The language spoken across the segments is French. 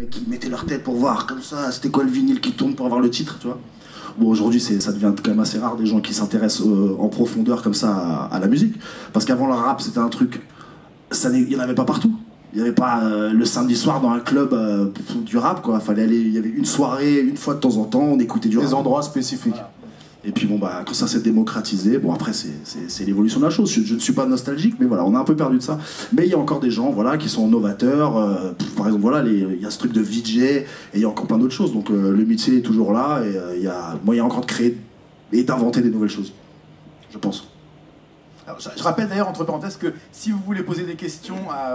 mecs qui mettaient leur tête pour voir comme ça, c'était quoi le vinyle qui tourne pour avoir le titre, tu vois. Bon, aujourd'hui, ça devient quand même assez rare des gens qui s'intéressent en profondeur comme ça à la musique. Parce qu'avant, le rap, c'était un truc. Il n'y en avait pas partout. Il n'y avait pas le samedi soir dans un club du rap, quoi. Fallait aller, il y avait une soirée, une fois de temps en temps, on écoutait du rap. Des endroits spécifiques. Voilà. Et puis bon, bah, quand ça s'est démocratisé, bon, après, c'est l'évolution de la chose. Je ne suis pas nostalgique, mais voilà, on a un peu perdu de ça. Mais il y a encore des gens, voilà, qui sont novateurs. Par exemple, voilà, il y a ce truc de VJ, et il y a encore plein d'autres choses. Donc le métier est toujours là, et il y a moyen encore de créer et d'inventer des nouvelles choses, je pense. Alors, je rappelle d'ailleurs, entre parenthèses, que si vous voulez poser des questions à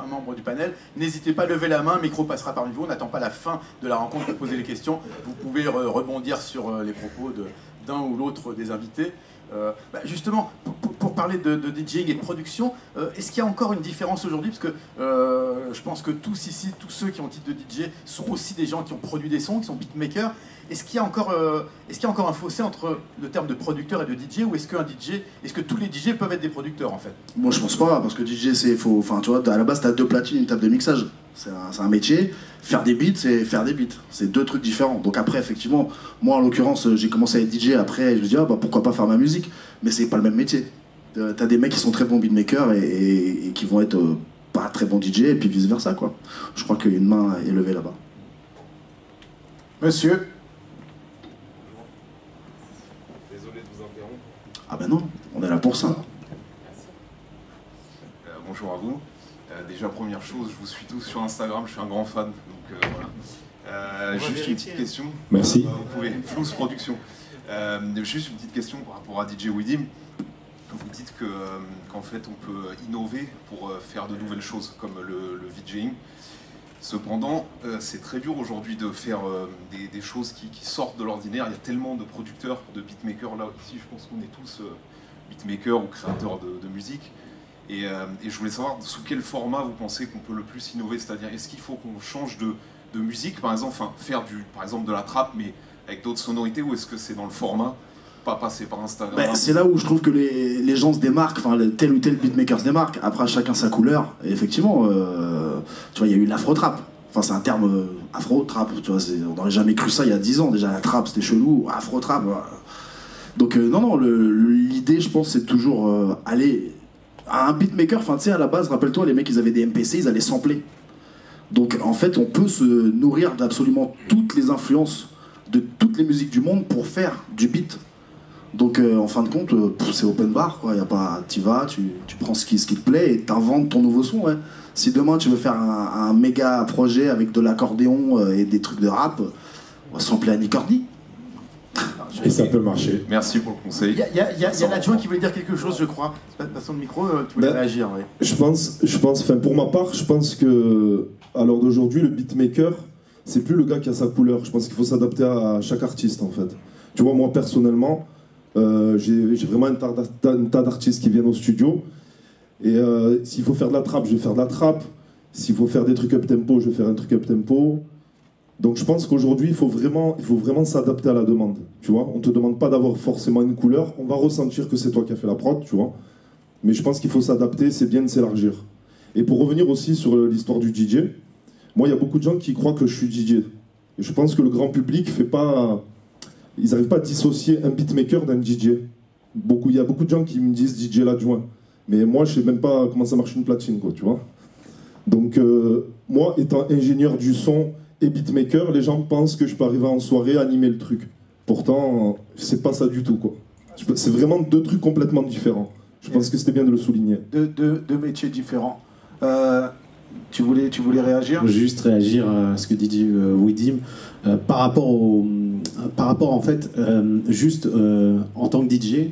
un membre du panel, n'hésitez pas à lever la main, le micro passera parmi vous, on n'attend pas la fin de la rencontre pour poser les questions. Vous pouvez rebondir sur les propos d'un ou l'autre des invités. Justement, pour parler de DJing et de production, est-ce qu'il y a encore une différence aujourd'hui? Parce que je pense que tous ici, tous ceux qui ont le titre de DJ sont aussi des gens qui ont produit des sons, qui sont beatmakers. Est-ce qu'il y a encore un fossé entre le terme de producteur et de DJ, ou est-ce que tous les DJ peuvent être des producteurs en fait? Moi je pense pas, parce que DJ c'est faux. Enfin tu vois, à la base t'as 2 platines et une table de mixage. C'est un métier. Faire des beats, c'est faire des beats. C'est 2 trucs différents. Donc après effectivement, moi en l'occurrence j'ai commencé à être DJ, après je me dis bah pourquoi pas faire ma musique. Mais c'est pas le même métier. T'as des mecs qui sont très bons beatmakers et qui vont être pas très bons DJ, et puis vice versa quoi. Je crois qu'il y a une main est levée là-bas. Monsieur. Ah ben non, on est là pour ça. Bonjour à vous. Déjà première chose, je vous suis tous sur Instagram, je suis un grand fan, donc voilà. Juste une petite question. Merci. Vous pouvez, Flous Production. Juste une petite question par rapport à DJ Widim. Vous dites qu'en fait on peut innover pour faire de nouvelles choses comme le VJing. Cependant, c'est très dur aujourd'hui de faire des choses qui sortent de l'ordinaire. Il y a tellement de producteurs, de beatmakers. Là, ici, je pense qu'on est tous beatmakers ou créateurs de musique. Et je voulais savoir sous quel format vous pensez qu'on peut le plus innover. C'est-à-dire, est-ce qu'il faut qu'on change de musique, par exemple, faire par exemple de la trap, mais avec d'autres sonorités, ou est-ce que c'est dans le format, pas passer par Instagram? C'est là où je trouve que les gens se démarquent, enfin tel ou tel beatmaker se démarque. Après chacun sa couleur. Et effectivement, tu vois, il y a eu l'afro-trap. Enfin c'est un terme afro-trap, tu vois, on n'aurait jamais cru ça il y a 10 ans. Déjà la trap c'était chelou, afro-trap. Donc non, l'idée je pense c'est toujours aller à un beatmaker, enfin tu sais à la base, rappelle-toi les mecs ils avaient des MPC, ils allaient sampler. Donc en fait on peut se nourrir d'absolument toutes les influences de toutes les musiques du monde pour faire du beat. Donc en fin de compte, c'est open bar quoi, y a pas, t'y vas, tu prends ce qui te plaît et t'inventes ton nouveau son. Ouais. Si demain tu veux faire un méga projet avec de l'accordéon et des trucs de rap, on va sampler Annie Cordy. Et ça peut marcher. Merci pour le conseil. Il y a l'adjoint qui voulait dire quelque chose, je crois. Passons le micro, tu voulais réagir. Oui. Je pense, enfin pour ma part, je pense que à l'heure d'aujourd'hui, le beatmaker, c'est plus le gars qui a sa couleur. Je pense qu'il faut s'adapter à chaque artiste en fait. Tu vois, moi personnellement, j'ai vraiment un tas d'artistes qui viennent au studio. Et s'il faut faire de la trappe, je vais faire de la trappe. S'il faut faire des trucs up-tempo, je vais faire un truc up-tempo. Donc je pense qu'aujourd'hui, il faut vraiment s'adapter à la demande. Tu vois, on ne te demande pas d'avoir forcément une couleur. On va ressentir que c'est toi qui as fait la prod, tu vois. Mais je pense qu'il faut s'adapter, c'est bien de s'élargir. Et pour revenir aussi sur l'histoire du DJ, moi, il y a beaucoup de gens qui croient que je suis DJ. Et je pense que le grand public fait pas... Ils n'arrivent pas à dissocier un beatmaker d'un DJ. Il y a beaucoup de gens qui me disent DJ l'adjoint. Mais moi, je ne sais même pas comment ça marche une platine, quoi, tu vois. Donc, moi, étant ingénieur du son et beatmaker, les gens pensent que je peux arriver en soirée à animer le truc. Pourtant, c'est pas ça du tout, quoi. C'est vraiment 2 trucs complètement différents. Je pense que c'était bien de le souligner. Deux métiers différents. Tu voulais réagir? Juste réagir à ce que dit Widim. Par rapport en fait, juste en tant que DJ,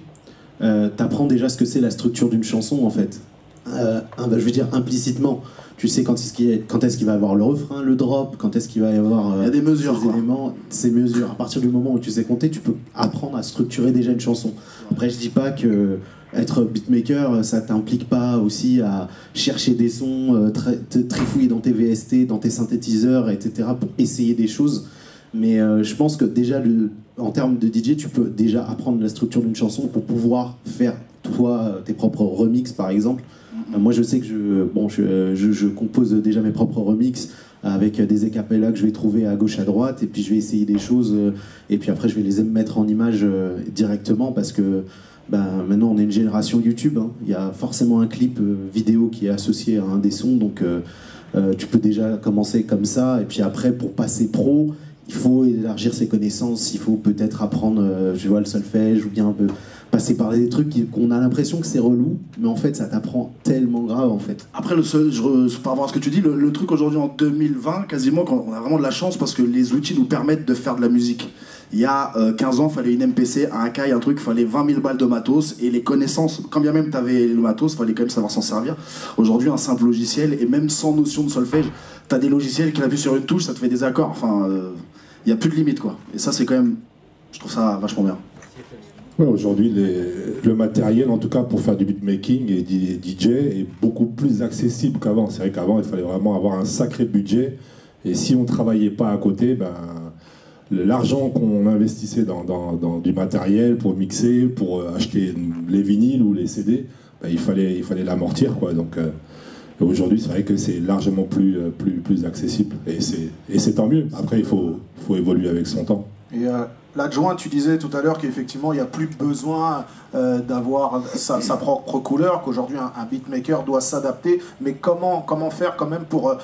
t'apprends déjà ce que c'est la structure d'une chanson en fait. Je veux dire implicitement, tu sais quand est-ce qu'il va y avoir le refrain, le drop, quand est-ce qu'il va y avoir il y a des mesures, ces éléments, ces mesures. À partir du moment où tu sais compter, tu peux apprendre à structurer déjà une chanson. Après, je dis pas que être beatmaker, ça t'implique pas aussi à chercher des sons, trifouiller dans tes VST, dans tes synthétiseurs, etc. pour essayer des choses. Mais je pense que déjà, en termes de DJ, tu peux déjà apprendre la structure d'une chanson pour pouvoir faire, toi, tes propres remixes, par exemple. Moi, je sais que je compose déjà mes propres remixes avec des acapellas que je vais trouver à gauche à droite, et puis je vais essayer des choses, et puis après je vais les mettre en image directement, parce que maintenant on est une génération YouTube, hein. Il y a forcément un clip vidéo qui est associé à un des sons, donc tu peux déjà commencer comme ça, et puis après pour passer pro, il faut élargir ses connaissances, il faut peut-être apprendre le solfège, ou bien un peu passer par des trucs qu'on a l'impression que c'est relou, mais en fait ça t'apprend tellement grave en fait. Après, par rapport à ce que tu dis, le truc aujourd'hui en 2020, quasiment, on a vraiment de la chance parce que les outils nous permettent de faire de la musique. Il y a 15 ans, il fallait une MPC, un Akai, un truc, il fallait 20 000 balles de matos, et les connaissances, quand bien même tu avais le matos, il fallait quand même savoir s'en servir. Aujourd'hui, un simple logiciel, et même sans notion de solfège, tu as des logiciels qui appuient sur une touche, ça te fait des accords. Enfin, il n'y a plus de limite, quoi. Et ça, c'est quand même, je trouve ça vachement bien. Ouais, aujourd'hui, le matériel, en tout cas pour faire du beatmaking et DJ, est beaucoup plus accessible qu'avant. C'est vrai qu'avant, il fallait vraiment avoir un sacré budget. Et si on ne travaillait pas à côté, l'argent qu'on investissait dans du matériel pour mixer, pour acheter les vinyles ou les CD, il fallait l'amortir, quoi. Donc aujourd'hui, c'est vrai que c'est largement plus accessible. Et c'est tant mieux. Après, il faut évoluer avec son temps. Et l'adjoint, tu disais tout à l'heure qu'effectivement, il n'y a plus besoin d'avoir sa propre couleur, qu'aujourd'hui, un beatmaker doit s'adapter. Mais comment faire quand même pour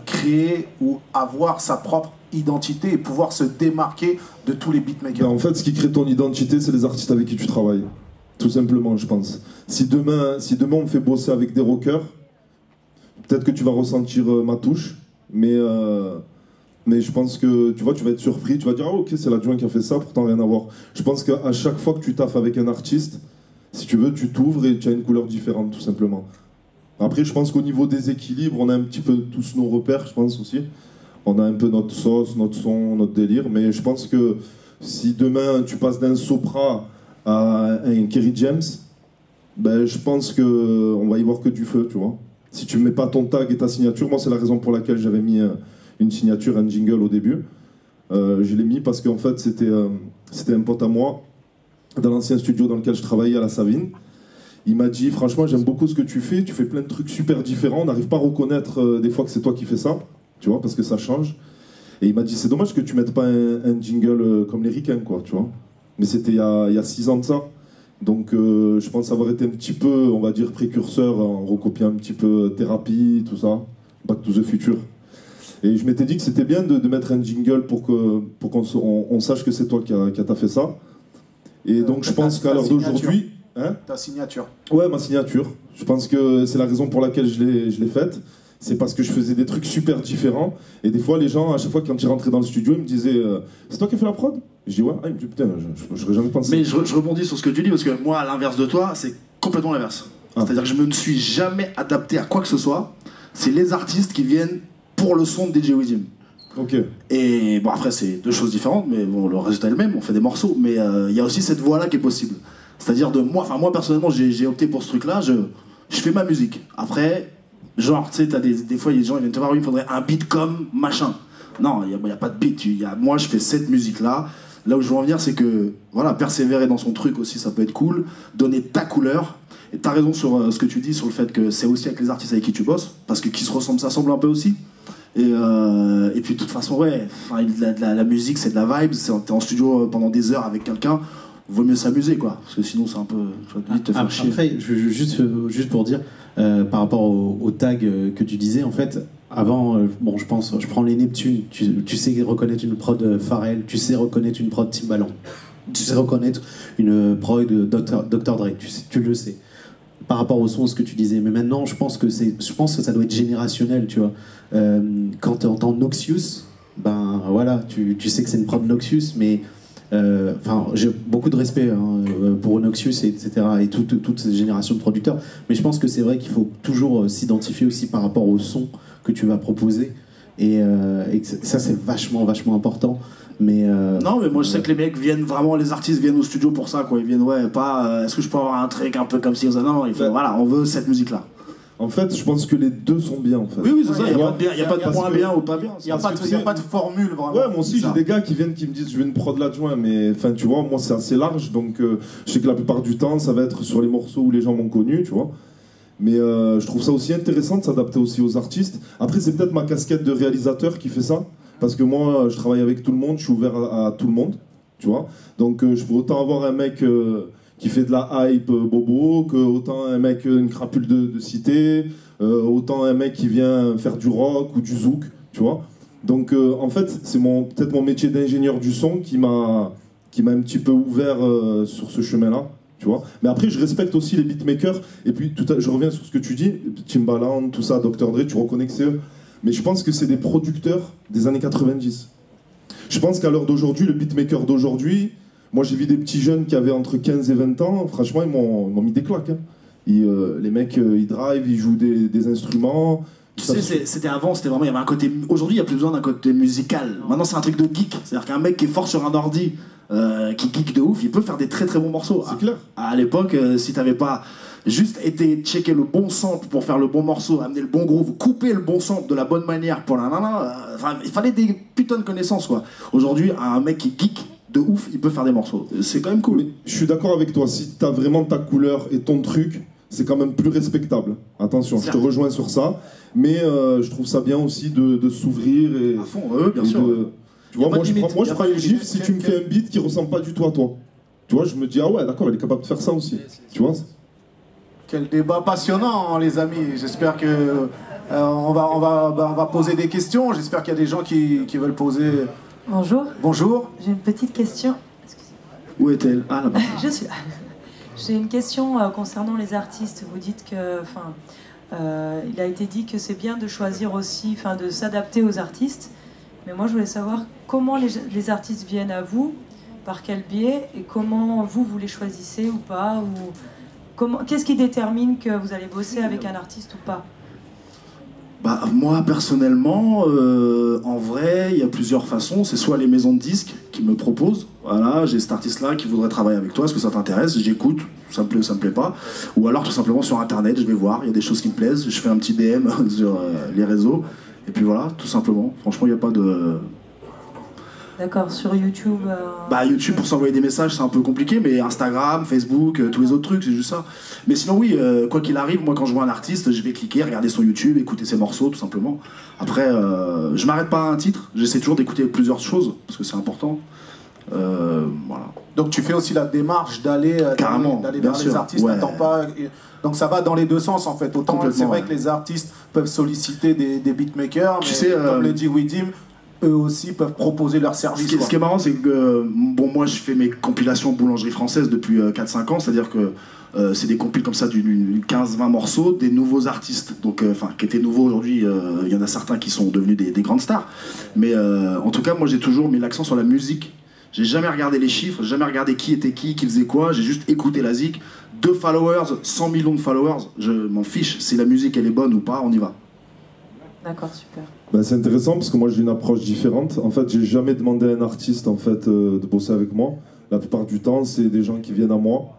créer ou avoir sa propre identité et pouvoir se démarquer de tous les beatmakers? En fait, ce qui crée ton identité, c'est les artistes avec qui tu travailles. Tout simplement, je pense. Si demain on me fait bosser avec des rockers, peut-être que tu vas ressentir ma touche, mais je pense que tu vas être surpris, tu vas dire ah ok, c'est l'adjoint qui a fait ça, pourtant rien à voir. Je pense qu'à chaque fois que tu taffes avec un artiste, si tu veux, tu t'ouvres et tu as une couleur différente, tout simplement. Après, je pense qu'au niveau des équilibres, on a un petit peu tous nos repères, je pense aussi. On a un peu notre sauce, notre son, notre délire, mais je pense que si demain tu passes d'un Sopra à un Kerry James, je pense qu'on va y voir que du feu, tu vois. Si tu mets pas ton tag et ta signature, moi c'est la raison pour laquelle j'avais mis une signature, un jingle au début. Je l'ai mis parce qu'en fait c'était un pote à moi dans l'ancien studio dans lequel je travaillais à la Savine. Il m'a dit franchement j'aime beaucoup ce que tu fais plein de trucs super différents, on n'arrive pas à reconnaître des fois que c'est toi qui fais ça, tu vois, parce que ça change. Et il m'a dit c'est dommage que tu mettes pas un jingle comme les ricains, quoi, tu vois. Mais c'était il y a 6 ans de ça. Donc je pense avoir été un petit peu, on va dire, précurseur en recopiant un petit peu Thérapie, tout ça, Back to the Future. Et je m'étais dit que c'était bien de mettre un jingle pour qu'on sache que c'est toi qui a fait ça. Et donc je pense qu'à l'heure d'aujourd'hui... Hein, ta signature. Ouais, ma signature. Je pense que c'est la raison pour laquelle je l'ai faite. C'est parce que je faisais des trucs super différents. Et des fois, les gens, à chaque fois quand ils rentraient dans le studio, ils me disaient c'est toi qui as fait la prod? Je dis ouais. Ah, il me dit putain, je n'aurais jamais pensé. Mais je rebondis sur ce que tu dis, parce que moi, à l'inverse de toi, c'est complètement l'inverse. C'est-à-dire que je ne me suis jamais adapté à quoi que ce soit. C'est les artistes qui viennent pour le son de DJ Widim. Ok. Et bon, après, c'est deux choses différentes, mais bon, le résultat est le même, on fait des morceaux. Mais il y a aussi cette voie-là qui est possible. C'est-à-dire moi personnellement, j'ai opté pour ce truc-là, je fais ma musique. Après, genre, tu sais, des fois, il y a des gens qui viennent te voir, oui, il faudrait un beat comme machin. Non, il n'y a pas de beat. Moi, je fais cette musique-là. Là où je veux en venir, c'est que, voilà, persévérer dans son truc aussi, ça peut être cool. Donner ta couleur. Et t'as raison sur ce que tu dis, sur le fait que c'est aussi avec les artistes avec qui tu bosses, parce que qui se ressemblent, ça semble un peu aussi. Et puis, de toute façon, ouais, la musique, c'est de la vibe. T'es en studio pendant des heures avec quelqu'un. Vaut mieux s'amuser, quoi, parce que sinon c'est un peu vite te faire chier. Après, juste pour dire, par rapport au tag que tu disais, en fait, avant, bon, je prends les Neptunes, tu sais reconnaître une prod Pharrell, tu sais reconnaître une prod Timbaland, tu sais reconnaître une prod Dr. Dre, tu le sais. Par rapport au son, ce que tu disais, mais maintenant, je pense que ça doit être générationnel, tu vois. Quand tu entends Noxious, ben voilà, tu sais que c'est une prod Noxious, mais j'ai beaucoup de respect pour Noxious, etc. et toute cette génération de producteurs, mais je pense que c'est vrai qu'il faut toujours s'identifier aussi par rapport au son que tu vas proposer, et ça c'est vachement important. Mais non, mais moi je sais que les mecs viennent vraiment, les artistes viennent au studio pour ça, quoi. Ils viennent, ouais, pas est-ce que je peux avoir un truc un peu comme si, non, il faut, voilà, on veut cette musique là. En fait, je pense que les deux sont bien, en fait. Oui, c'est ça, il n'y a pas de point bien ou pas bien. Il n'y a pas de formule, vraiment. Ouais, moi aussi, j'ai des gars qui viennent, qui me disent, je veux une prod l'adjoint, mais enfin, tu vois, moi, c'est assez large, donc je sais que la plupart du temps, ça va être sur les morceaux où les gens m'ont connu, tu vois. Mais je trouve ça aussi intéressant de s'adapter aussi aux artistes. Après, c'est peut-être ma casquette de réalisateur qui fait ça. Parce que moi, je travaille avec tout le monde, je suis ouvert à tout le monde, tu vois. Donc, je peux autant avoir un mec qui fait de la hype bobo, que autant un mec, une crapule de cité, autant un mec qui vient faire du rock ou du zouk, tu vois. Donc, en fait, c'est peut-être mon métier d'ingénieur du son qui m'a un petit peu ouvert sur ce chemin-là. Tu vois. Mais après, je respecte aussi les beatmakers. Et puis, je reviens sur ce que tu dis, Timbaland, tout ça, Dr. Dre, tu reconnais que c'est eux. Mais je pense que c'est des producteurs des années 90. Je pense qu'à l'heure d'aujourd'hui, le beatmaker d'aujourd'hui, moi j'ai vu des petits jeunes qui avaient entre 15 et 20 ans, franchement, ils m'ont mis des claques. Hein. Les mecs, ils drive, ils jouent des instruments. Tu sais, c'était avant, c'était vraiment, il y avait un côté. Aujourd'hui, il n'y a plus besoin d'un côté musical. Maintenant, c'est un truc de geek. C'est-à-dire qu'un mec qui est fort sur un ordi, qui geek de ouf, il peut faire des très très bons morceaux. C'est clair. À l'époque, si t'avais pas juste été checker le bon sample pour faire le bon morceau, amener le bon groove, couper le bon sample de la bonne manière pour il fallait des putains de connaissances, quoi. Aujourd'hui, un mec qui geek de ouf, il peut faire des morceaux. C'est quand même cool. Mais je suis d'accord avec toi. Si t'as vraiment ta couleur et ton truc, c'est quand même plus respectable. Attention, je te rejoins sur ça. Mais je trouve ça bien aussi de s'ouvrir et. À fond, bien sûr. Tu vois, moi je prends une gifle si tu me fais un beat qui ressemble pas du tout à toi. Tu vois, je me dis, ah ouais, d'accord, elle est capable de faire ça aussi. Tu vois. Quel débat passionnant, hein, les amis. J'espère que on va poser des questions. J'espère qu'il y a des gens qui veulent poser. Bonjour. Bonjour. J'ai une petite question. Où est-elle? Ah, là-bas. Je suis là. J'ai une question concernant les artistes. Vous dites que, il a été dit que c'est bien de choisir aussi, de s'adapter aux artistes. Mais moi, je voulais savoir comment les artistes viennent à vous, par quel biais, et comment vous les choisissez ou pas, ou qu'est-ce qui détermine que vous allez bosser avec un artiste ou pas? Bah, moi personnellement, en vrai, il y a plusieurs façons. C'est soit les maisons de disques qui me proposent, voilà, j'ai cet artiste-là qui voudrait travailler avec toi, est-ce que ça t'intéresse? J'écoute, ça me plaît ou ça me plaît pas. Ou alors tout simplement sur internet, je vais voir, il y a des choses qui me plaisent, je fais un petit DM sur les réseaux, et puis voilà, tout simplement. Franchement, il n'y a pas de... D'accord, sur YouTube Bah YouTube pour s'envoyer des messages c'est un peu compliqué, mais Instagram, Facebook, tous les autres trucs, c'est juste ça. Mais sinon oui, quoi qu'il arrive, moi quand je vois un artiste, je vais cliquer, regarder son YouTube, écouter ses morceaux tout simplement. Après, je m'arrête pas à un titre, j'essaie toujours d'écouter plusieurs choses, parce que c'est important. Voilà. Donc tu fais aussi la démarche d'aller vers les artistes, ouais. n'attends pas... Donc ça va dans les deux sens en fait. Autant c'est vrai que les artistes peuvent solliciter des beatmakers, mais comme le dit Widim, eux aussi peuvent proposer leurs services. Ce qui est marrant, c'est que moi je fais mes compilations boulangerie française depuis 4-5 ans, c'est-à-dire que c'est des compiles comme ça d'une 15-20 morceaux, des nouveaux artistes, donc qui étaient nouveaux aujourd'hui, il y en a certains qui sont devenus des grandes stars. Mais en tout cas, moi j'ai toujours mis l'accent sur la musique. J'ai jamais regardé les chiffres, j'ai jamais regardé qui était qui faisait quoi, j'ai juste écouté la zik. 2 followers, 100 millions de followers, je m'en fiche, si la musique elle est bonne ou pas, on y va. D'accord, super. Ben, c'est intéressant parce que moi j'ai une approche différente. En fait, j'ai jamais demandé à un artiste en fait, de bosser avec moi. La plupart du temps, c'est des gens qui viennent à moi.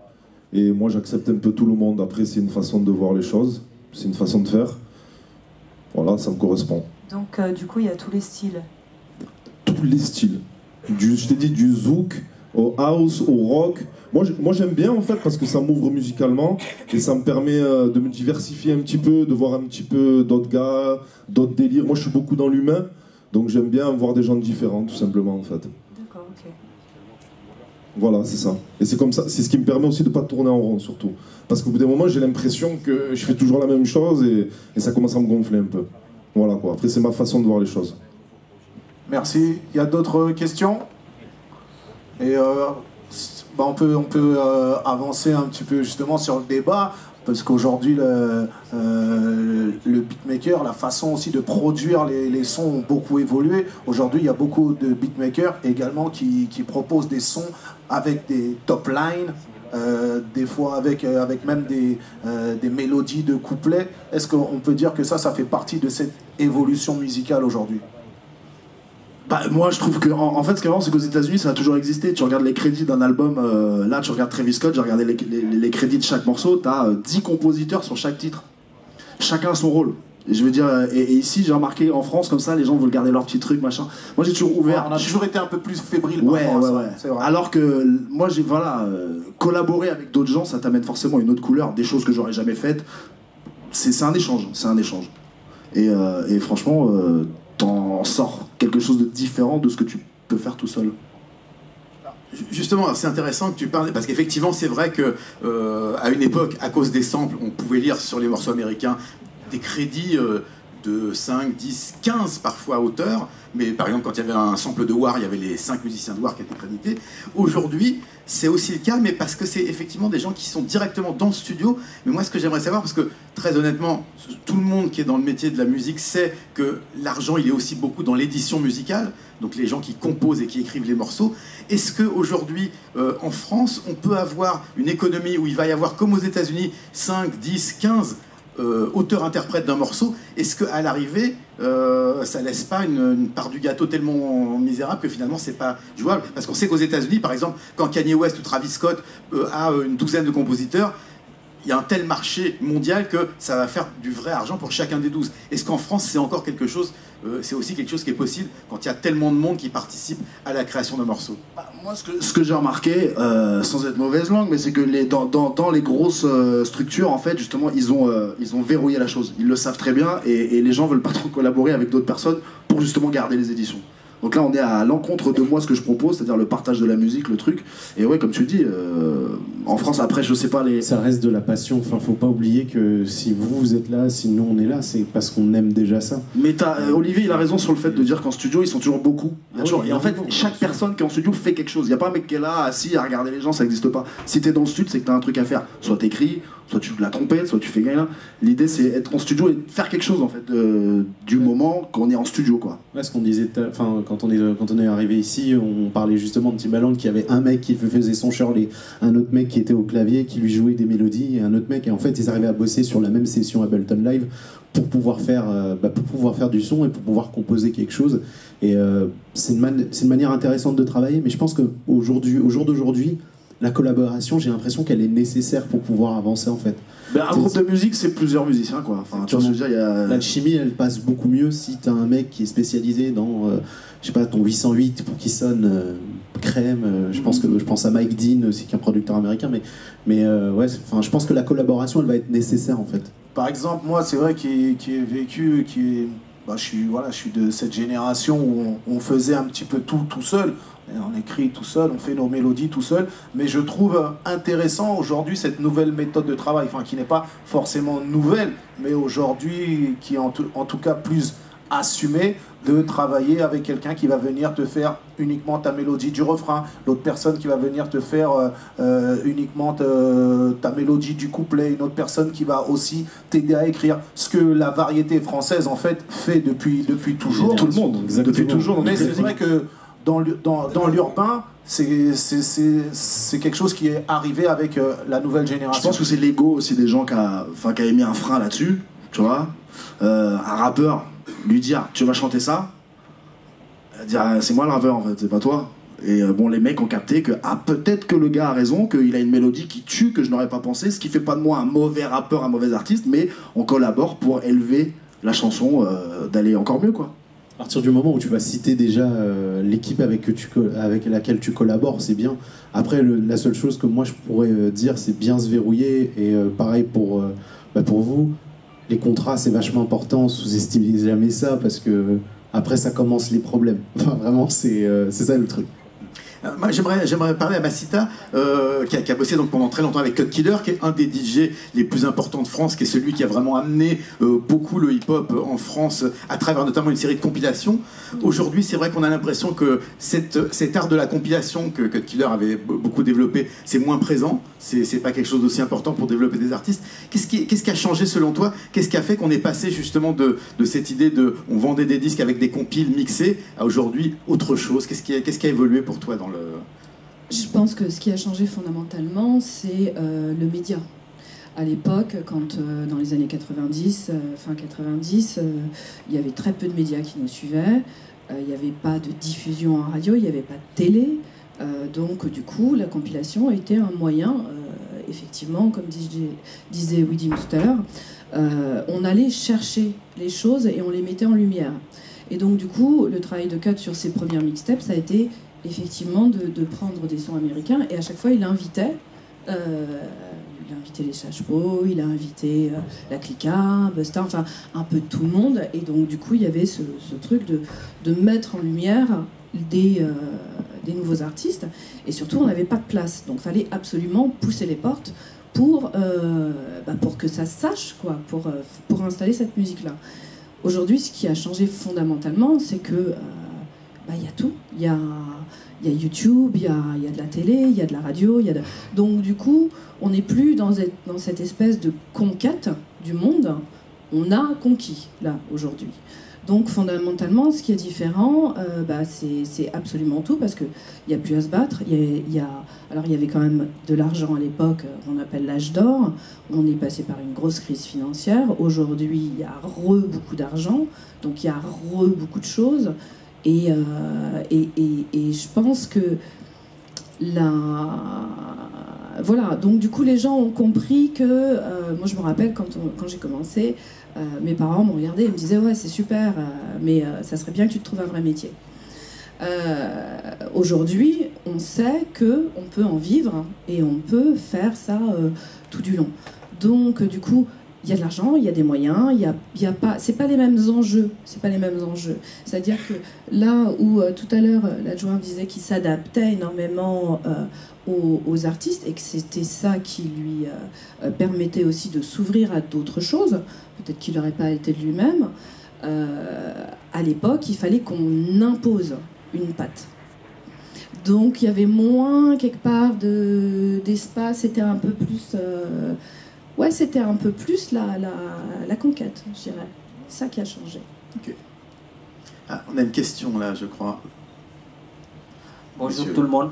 Et moi, j'accepte un peu tout le monde. Après, c'est une façon de voir les choses. C'est une façon de faire. Voilà, ça me correspond. Donc, du coup, il y a tous les styles. Tous les styles. Je t'ai dit du zouk, au house, au rock. Moi j'aime bien en fait parce que ça m'ouvre musicalement et ça me permet de me diversifier un petit peu, de voir un petit peu d'autres gars, d'autres délires. Moi je suis beaucoup dans l'humain, donc j'aime bien voir des gens différents tout simplement en fait. D'accord, ok. Voilà, c'est ça. Et c'est comme ça, c'est ce qui me permet aussi de ne pas tourner en rond surtout. Parce qu'au bout d'un moment j'ai l'impression que je fais toujours la même chose et ça commence à me gonfler un peu. Voilà quoi, après c'est ma façon de voir les choses. Merci. Il y a d'autres questions? Et on peut avancer un petit peu justement sur le débat, parce qu'aujourd'hui le beatmaker, la façon aussi de produire les sons ont beaucoup évolué. Aujourd'hui il y a beaucoup de beatmakers également qui proposent des sons avec des top lines, des fois avec même des mélodies de couplets. Est-ce qu'on peut dire que ça fait partie de cette évolution musicale aujourd'hui? Bah, moi je trouve que en fait ce qui est marrant c'est qu'aux États-Unis ça a toujours existé. Tu regardes les crédits d'un album, là tu regardes Travis Scott, j'ai regardé les crédits de chaque morceau, t'as 10 compositeurs sur chaque titre, chacun a son rôle. Et je veux dire, et ici j'ai remarqué en France comme ça les gens veulent garder leur petit truc machin. Moi j'ai toujours ouvert. On a toujours été un peu plus fébrile. Ouais. C'est vrai. Alors que moi j'ai collaborer avec d'autres gens ça t'amène forcément une autre couleur, des choses que j'aurais jamais faites. c'est un échange, Et franchement, t'en sors quelque chose de différent de ce que tu peux faire tout seul. Justement, c'est intéressant que tu parles, parce qu'effectivement, c'est vrai que à une époque, à cause des samples, on pouvait lire sur les morceaux américains des crédits de 5, 10, 15 parfois auteurs, mais par exemple, quand il y avait un sample de War, il y avait les 5 musiciens de War qui étaient crédités. Aujourd'hui, c'est aussi le cas, mais parce que c'est effectivement des gens qui sont directement dans le studio. Mais moi, ce que j'aimerais savoir, parce que très honnêtement, tout le monde qui est dans le métier de la musique sait que l'argent, il est aussi beaucoup dans l'édition musicale, donc les gens qui composent et qui écrivent les morceaux. Est-ce qu'aujourd'hui, en France, on peut avoir une économie où il va y avoir, comme aux États-Unis, 5, 10, 15 auteur-interprète d'un morceau, est-ce qu'à l'arrivée, ça laisse pas une part du gâteau tellement misérable que finalement c'est pas jouable? Parce qu'on sait qu'aux États-Unis, par exemple, quand Kanye West ou Travis Scott a une douzaine de compositeurs, il y a un tel marché mondial que ça va faire du vrai argent pour chacun des 12. Est-ce qu'en France, c'est encore quelque chose, c'est aussi quelque chose qui est possible quand il y a tellement de monde qui participe à la création d'un morceau? Moi, ce que j'ai remarqué, sans être mauvaise langue, mais c'est que dans les grosses structures, en fait, justement, ils ont verrouillé la chose. Ils le savent très bien et les gens veulent pas trop collaborer avec d'autres personnes pour justement garder les éditions. Donc là, on est à l'encontre de moi, ce que je propose, c'est-à-dire le partage de la musique, le truc. Et ouais, comme tu dis, en France, après, je sais pas les... Ça reste de la passion. Enfin, faut pas oublier que si vous êtes là, si nous on est là, c'est parce qu'on aime déjà ça. Mais Olivier, il a raison sur le fait de dire qu'en studio, ils sont toujours beaucoup. Et en fait, chaque personne qui est en studio fait quelque chose. Il n'y a pas un mec qui est là, assis, à regarder les gens, ça n'existe pas. Si t'es dans le studio, c'est que t'as un truc à faire. Soit t'écris, soit tu joues de la trompette, soit tu fais rien. L'idée, c'est être en studio et faire quelque chose, en fait, du moment qu'on est en studio, quoi. Ouais, ce qu'on disait, quand on est arrivé ici, on parlait justement de Timbaland, qui avait un mec qui faisait son Shirley, un autre mec qui était au clavier, qui lui jouait des mélodies, et un autre mec, et en fait, ils arrivaient à bosser sur la même session Ableton Live pour pouvoir faire du son et pour pouvoir composer quelque chose. Et c'est une manière intéressante de travailler, mais je pense qu'au jour d'aujourd'hui, la collaboration, j'ai l'impression qu'elle est nécessaire pour pouvoir avancer, en fait. Ben, un groupe de musique, c'est plusieurs musiciens, quoi. Enfin, tu vois, je veux dire, il y a... L'alchimie, elle passe beaucoup mieux si t'as un mec qui est spécialisé dans, je sais pas, ton 808 pour qu'il sonne crème. Je pense à Mike Dean aussi, qui est un producteur américain. Mais ouais, je pense que la collaboration, elle va être nécessaire, en fait. Par exemple, moi, c'est vrai je suis de cette génération où on faisait un petit peu tout seul. On écrit tout seul, on fait nos mélodies tout seul, mais je trouve intéressant aujourd'hui cette nouvelle méthode de travail, enfin qui n'est pas forcément nouvelle, mais aujourd'hui qui est en tout cas plus assumée, de travailler avec quelqu'un qui va venir te faire uniquement ta mélodie du refrain, l'autre personne qui va venir te faire uniquement ta mélodie du couplet, une autre personne qui va aussi t'aider à écrire, ce que la variété française en fait fait depuis toujours. Tout le monde, exactement. Depuis toujours. Mais c'est vrai que dans l'urbain, c'est quelque chose qui est arrivé avec la nouvelle génération. Je pense que c'est l'ego aussi des gens qui a émis un frein là-dessus, tu vois. Un rappeur, lui dire tu vas chanter ça, dire c'est moi le rappeur en fait, c'est pas toi. Et bon, les mecs ont capté que peut-être que le gars a raison, qu'il a une mélodie qui tue, que je n'aurais pas pensé, ce qui fait pas de moi un mauvais rappeur, un mauvais artiste, mais on collabore pour élever la chanson, d'aller encore mieux, quoi. À partir du moment où tu vas citer déjà l'équipe avec laquelle tu collabores, c'est bien. Après, la seule chose que moi je pourrais dire, c'est bien se verrouiller. Et pareil pour vous, les contrats, c'est vachement important. Sous-estimez jamais ça, parce que après ça commence les problèmes. Enfin, vraiment, c'est ça le truc. Moi, j'aimerais parler à Bassita, qui a bossé donc pendant très longtemps avec Cut Killer, qui est un des DJ les plus importants de France, qui est celui qui a vraiment amené beaucoup le hip-hop en France, à travers notamment une série de compilations. Aujourd'hui, c'est vrai qu'on a l'impression que cet art de la compilation que Cut Killer avait beaucoup développé, c'est moins présent. C'est pas quelque chose d'aussi important pour développer des artistes. Qu'est-ce qui a changé selon toi? Qu'est-ce qui a fait qu'on est passé justement de cette idée de on vendait des disques avec des compiles mixés à aujourd'hui autre chose? Qu'est-ce qui a évolué pour toi dans le... Je pense que ce qui a changé fondamentalement, c'est le média. À l'époque, dans les années 90, fin 90, il y avait très peu de médias qui nous suivaient. Il n'y avait pas de diffusion en radio, il n'y avait pas de télé. Donc, du coup, la compilation était un moyen, effectivement, comme disait Widim tout à l'heure, on allait chercher les choses et on les mettait en lumière. Et donc, du coup, le travail de Cut sur ses premières mixtapes, ça a été effectivement de prendre des sons américains, et à chaque fois, il invitait il a invité les Chachpo, il a invité la Clica, Busta, enfin un peu tout le monde. Et donc du coup, il y avait ce truc de mettre en lumière des nouveaux artistes. Et surtout, on n'avait pas de place. Donc il fallait absolument pousser les portes pour que ça se sache, quoi, pour installer cette musique-là. Aujourd'hui, ce qui a changé fondamentalement, c'est que y a tout. Il y a YouTube, il y a de la télé, il y a de la radio, donc du coup, on n'est plus dans cette espèce de conquête du monde. On a conquis, là, aujourd'hui. Donc fondamentalement, ce qui est différent, c'est absolument tout, parce qu'il n'y a plus à se battre. Alors il y avait quand même de l'argent à l'époque, on appelle l'âge d'or. On est passé par une grosse crise financière. Aujourd'hui, il y a beaucoup d'argent, donc il y a beaucoup de choses. Et je pense que voilà, donc du coup les gens ont compris que, moi je me rappelle quand j'ai commencé, mes parents m'ont regardé et me disaient ouais c'est super, mais ça serait bien que tu te trouves un vrai métier. Aujourd'hui on sait qu'on peut en vivre et on peut faire ça tout du long. Donc du coup il y a de l'argent, il y a des moyens, c'est pas les mêmes enjeux, C'est-à-dire que là où tout à l'heure l'adjoint disait qu'il s'adaptait énormément aux artistes et que c'était ça qui lui permettait aussi de s'ouvrir à d'autres choses, peut-être qu'il n'aurait pas été de lui-même, à l'époque il fallait qu'on impose une patte. Donc il y avait moins quelque part d'espace, c'était un peu plus... Ouais, c'était un peu plus la conquête, je dirais. C'est ça qui a changé. Okay. Ah, on a une question là, je crois. Bonjour tout le monde.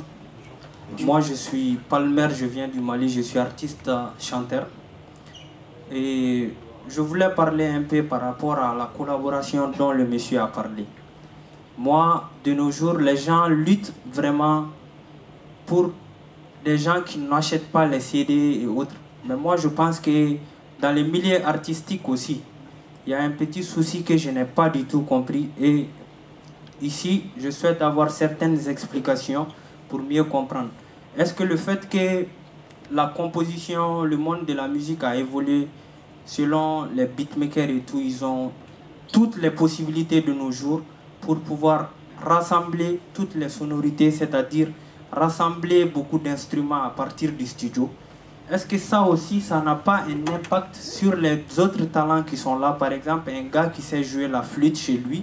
Bonjour. Moi, je suis Palmer, je viens du Mali, je suis artiste chanteur. Et je voulais parler un peu par rapport à la collaboration dont le monsieur a parlé. Moi, de nos jours, les gens luttent vraiment pour des gens qui n'achètent pas les CD et autres. Mais moi, je pense que dans les milieux artistiques aussi, il y a un petit souci que je n'ai pas du tout compris. Et ici, je souhaite avoir certaines explications pour mieux comprendre. Est-ce que le fait que la composition, le monde de la musique a évolué selon les beatmakers et tout, ils ont toutes les possibilités de nos jours pour pouvoir rassembler toutes les sonorités, c'est-à-dire rassembler beaucoup d'instruments à partir du studio? Est-ce que ça aussi, ça n'a pas un impact sur les autres talents qui sont là? Par exemple, un gars qui sait jouer la flûte chez lui,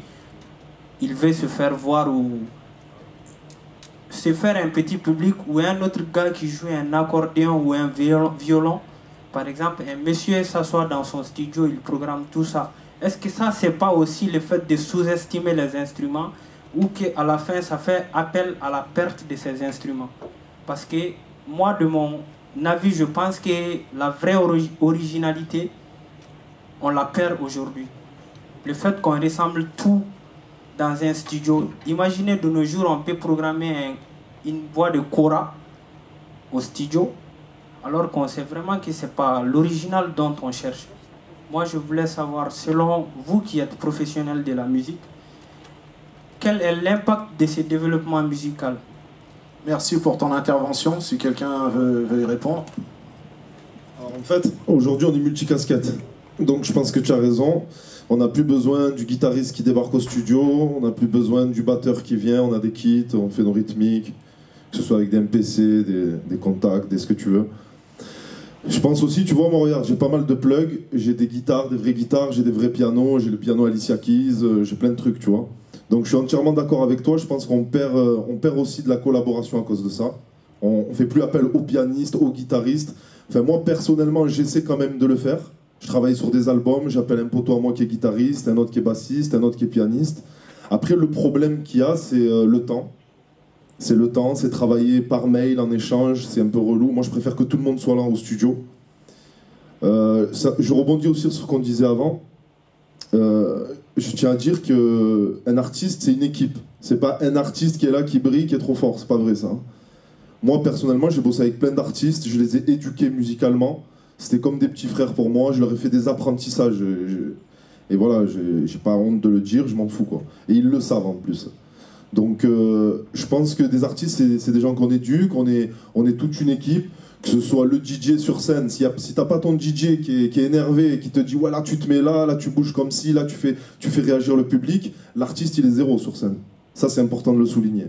il veut se faire voir ou se faire un petit public, ou un autre gars qui joue un accordéon ou un violon. Par exemple, un monsieur s'assoit dans son studio, il programme tout ça. Est-ce que ça, c'est pas aussi le fait de sous-estimer les instruments, ou qu'à la fin, ça fait appel à la perte de ces instruments? Parce que moi, de mon avis, je pense que la vraie originalité, on la perd aujourd'hui. Le fait qu'on ressemble tout dans un studio. Imaginez de nos jours, on peut programmer une voix de kora au studio, alors qu'on sait vraiment que ce n'est pas l'original dont on cherche. Moi, je voulais savoir, selon vous qui êtes professionnel de la musique, quel est l'impact de ce développement musical? Merci pour ton intervention. Si quelqu'un veut y répondre. Alors, en fait, aujourd'hui, on est multicasquette. Donc, je pense que tu as raison. On n'a plus besoin du guitariste qui débarque au studio. On n'a plus besoin du batteur qui vient. On a des kits, on fait nos rythmiques, que ce soit avec des MPC, des contacts, ce que tu veux. Je pense aussi, tu vois, moi, regarde, j'ai pas mal de plugs. J'ai des guitares, des vraies guitares, j'ai des vrais pianos, j'ai le piano Alicia Keys, j'ai plein de trucs, tu vois. Donc je suis entièrement d'accord avec toi, je pense qu'on perd aussi de la collaboration à cause de ça. On ne fait plus appel aux pianistes, aux guitaristes. Enfin moi personnellement j'essaie quand même de le faire. Je travaille sur des albums, j'appelle un poteau à moi qui est guitariste, un autre qui est bassiste, un autre qui est pianiste. Après le problème qu'il y a c'est le temps. C'est le temps, c'est travailler par mail en échange, c'est un peu relou. Moi je préfère que tout le monde soit là au studio. Je rebondis aussi sur ce qu'on disait avant. Je tiens à dire qu'un artiste, c'est une équipe. C'est pas un artiste qui est là, qui brille, qui est trop fort. C'est pas vrai, ça. Moi, personnellement, j'ai bossé avec plein d'artistes. Je les ai éduqués musicalement. C'était comme des petits frères pour moi. Je leur ai fait des apprentissages. Et voilà, j'ai pas honte de le dire. Je m'en fous, quoi. Et ils le savent, en plus. Donc, je pense que des artistes, c'est des gens qu'on éduque. On est toute une équipe. Que ce soit le DJ sur scène, si t'as pas ton DJ qui est énervé, qui te dit voilà tu te mets là tu bouges comme ci, là tu fais réagir le public, l'artiste il est zéro sur scène. Ça c'est important de le souligner.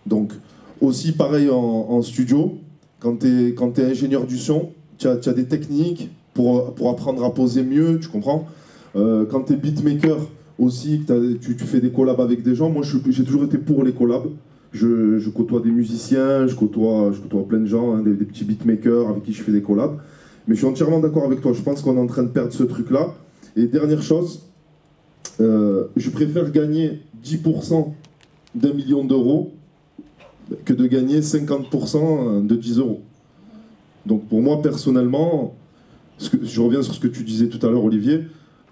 Donc aussi pareil en studio, quand t'es ingénieur du son, tu as des techniques pour apprendre à poser mieux, tu comprends. Quand t'es beatmaker aussi, tu fais des collabs avec des gens, moi j'ai toujours été pour les collabs. Je côtoie des musiciens, je côtoie plein de gens, hein, des petits beatmakers avec qui je fais des collabs. Mais je suis entièrement d'accord avec toi, je pense qu'on est en train de perdre ce truc-là. Et dernière chose, je préfère gagner 10% d'1 million d'euros que de gagner 50% de 10 euros. Donc pour moi, personnellement, je reviens sur ce que tu disais tout à l'heure, Olivier,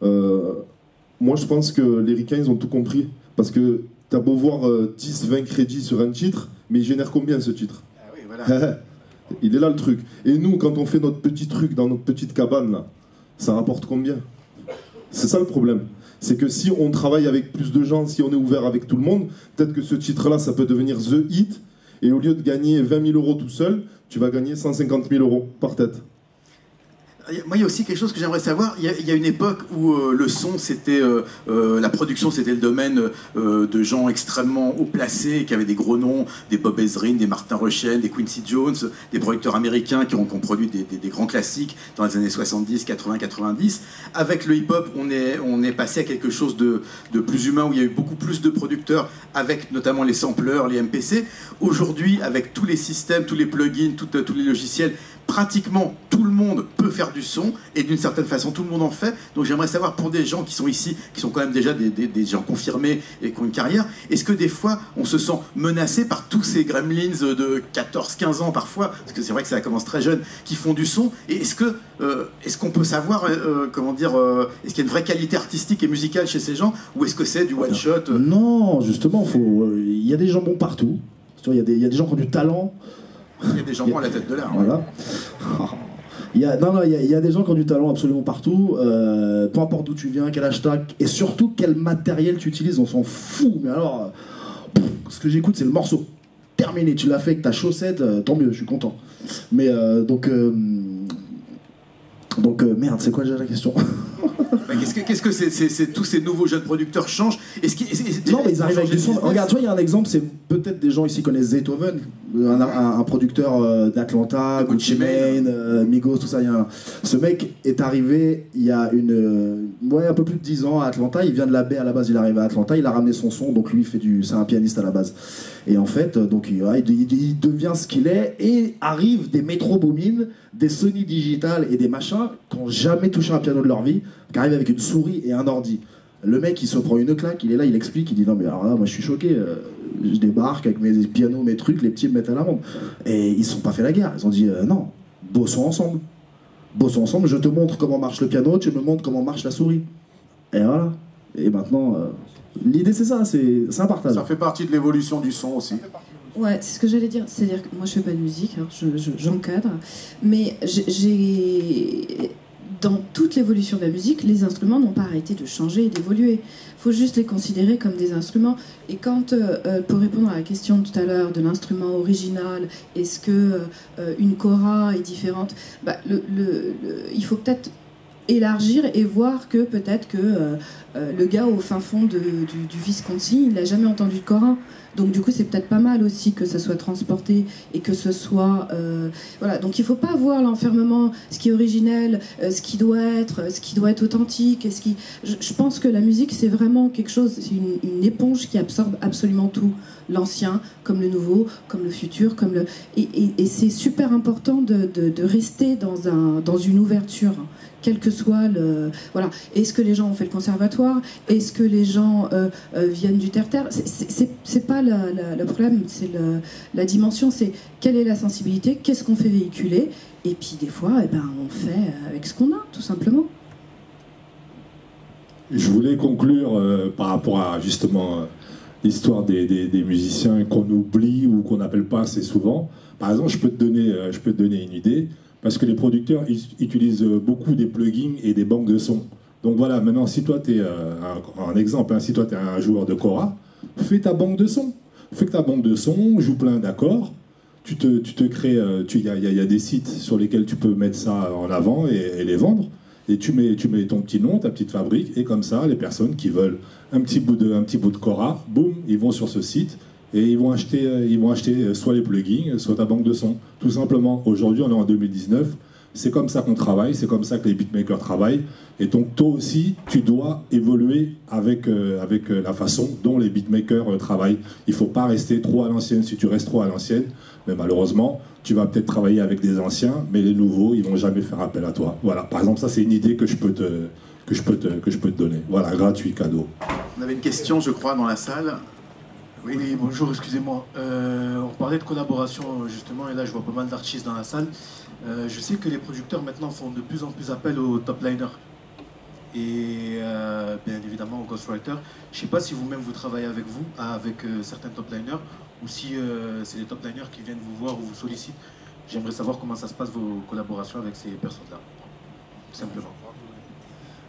moi je pense que les ricains, ils ont tout compris. Parce que t'as beau voir 10, 20 crédits sur un titre, mais il génère combien ce titre? Ah oui, voilà. Il est là le truc. Et nous, quand on fait notre petit truc dans notre petite cabane, là, ça rapporte combien? C'est ça le problème. C'est que si on travaille avec plus de gens, si on est ouvert avec tout le monde, peut-être que ce titre-là, ça peut devenir The Hit, et au lieu de gagner 20 000 euros tout seul, tu vas gagner 150 000 euros par tête. Moi, il y a aussi quelque chose que j'aimerais savoir. Il y a une époque où le son, c'était la production, c'était le domaine de gens extrêmement haut placés, qui avaient des gros noms, des Bob Ezrin, des Martin Rushent, des Quincy Jones, des producteurs américains qui ont produit des grands classiques dans les années 70, 80, 90. Avec le hip-hop, on est passé à quelque chose de plus humain, où il y a eu beaucoup plus de producteurs, avec notamment les sampleurs, les MPC. Aujourd'hui, avec tous les systèmes, tous les plugins, tous les logiciels, pratiquement tout le monde peut faire du son, et d'une certaine façon tout le monde en fait. Donc j'aimerais savoir, pour des gens qui sont ici, qui sont quand même déjà des gens confirmés et qui ont une carrière, est-ce que des fois on se sent menacé par tous ces gremlins de 14-15 ans parfois, parce que c'est vrai que ça commence très jeune, qui font du son, et est-ce qu'on peut savoir, est-ce qu'il y a une vraie qualité artistique et musicale chez ces gens, ou est-ce que c'est du one shot? Non, justement, il y a des gens bons partout. Il y a des gens qui ont du talent. Il y a des jambons à la tête de l'art. Voilà. Il y a des gens qui ont du talent absolument partout, peu importe d'où tu viens, quel hashtag, et surtout quel matériel tu utilises, on s'en fout. Mais alors, ce que j'écoute, c'est le morceau. Terminé, tu l'as fait avec ta chaussette, tant mieux, je suis content. Mais merde, c'est quoi déjà la question? Qu'est-ce que c'est tous ces nouveaux jeunes producteurs changent? Non, mais ils arrivent avec du son. Regarde, tu vois, il y a un exemple, c'est peut-être des gens ici connaissent Zaytoven, un producteur d'Atlanta, Gucci Mane, Migos, tout ça. Ce mec est arrivé il y a un peu plus de 10 ans à Atlanta. Il vient de la baie à la base, il est arrivé à Atlanta, il a ramené son son, donc lui c'est un pianiste à la base. Et en fait, donc il devient ce qu'il est, et arrivent des Metro Boomin, des Sony Digital et des machins qui n'ont jamais touché un piano de leur vie, qui arrivent avec une souris et un ordi. Le mec, il se prend une claque, il est là, il explique, il dit non mais alors là, moi je suis choqué, je débarque avec mes pianos, mes trucs, les petits me mettent à l'amende. Et ils se sont pas fait la guerre, ils ont dit non, bossons ensemble, je te montre comment marche le piano, tu me montres comment marche la souris. Et voilà. Et maintenant, l'idée c'est ça, c'est un partage. Ça fait partie de l'évolution du son aussi. Ouais, c'est ce que j'allais dire. C'est-à-dire que moi, je fais pas de musique, hein, j'encadre, mais dans toute l'évolution de la musique, les instruments n'ont pas arrêté de changer et d'évoluer. Il faut juste les considérer comme des instruments. Et quand, pour répondre à la question tout à l'heure de l'instrument original, est-ce que une kora est différente, il faut peut-être élargir et voir que peut-être que le gars au fin fond du Wisconsin, il n'a jamais entendu de kora. Donc du coup, c'est peut-être pas mal aussi que ça soit transporté et que ce soit... voilà, donc il faut pas voir l'enfermement, ce qui est originel, ce qui doit être authentique. Je pense que la musique, c'est vraiment quelque chose, c'est une éponge qui absorbe absolument tout. L'ancien, comme le nouveau, comme le futur, et c'est super important de rester dans une ouverture, quel que soit le... Voilà. Est-ce que les gens ont fait le conservatoire? Est-ce que les gens viennent du terre-terre? C'est pas le problème, c'est la dimension, c'est quelle est la sensibilité, qu'est-ce qu'on fait véhiculer, et puis des fois, on fait avec ce qu'on a, tout simplement. Je voulais conclure par rapport à justement l'histoire des musiciens qu'on oublie ou qu'on n'appelle pas assez souvent. Par exemple, je peux te donner une idée, parce que les producteurs utilisent beaucoup des plugins et des banques de sons. Donc voilà, maintenant, si toi tu es un exemple, si toi tu es un joueur de kora, fais ta banque de sons. Fais ta banque de sons, joue plein d'accords, tu te crées, il y a des sites sur lesquels tu peux mettre ça en avant et les vendre. Et tu mets ton petit nom, ta petite fabrique, et comme ça, les personnes qui veulent un petit bout de Cora, boum, ils vont sur ce site et ils vont acheter soit les plugins, soit ta banque de son. Tout simplement. Aujourd'hui, on est en 2019. C'est comme ça qu'on travaille, c'est comme ça que les beatmakers travaillent. Et donc toi aussi, tu dois évoluer avec la façon dont les beatmakers travaillent. Il ne faut pas rester trop à l'ancienne. Si tu restes trop à l'ancienne, mais malheureusement, tu vas peut-être travailler avec des anciens, mais les nouveaux, ils ne vont jamais faire appel à toi. Voilà, par exemple, ça c'est une idée que je peux te donner. Voilà, gratuit, cadeau. On avait une question, je crois, dans la salle. Oui, bonjour, excusez-moi. On parlait de collaboration justement, et là je vois pas mal d'artistes dans la salle. Je sais que les producteurs maintenant font de plus en plus appel aux top liners et bien évidemment aux ghostwriters. Je sais pas si vous-même vous travaillez avec certains top liners ou si c'est les top liners qui viennent vous voir ou vous sollicitent. J'aimerais savoir comment ça se passe vos collaborations avec ces personnes-là, tout simplement.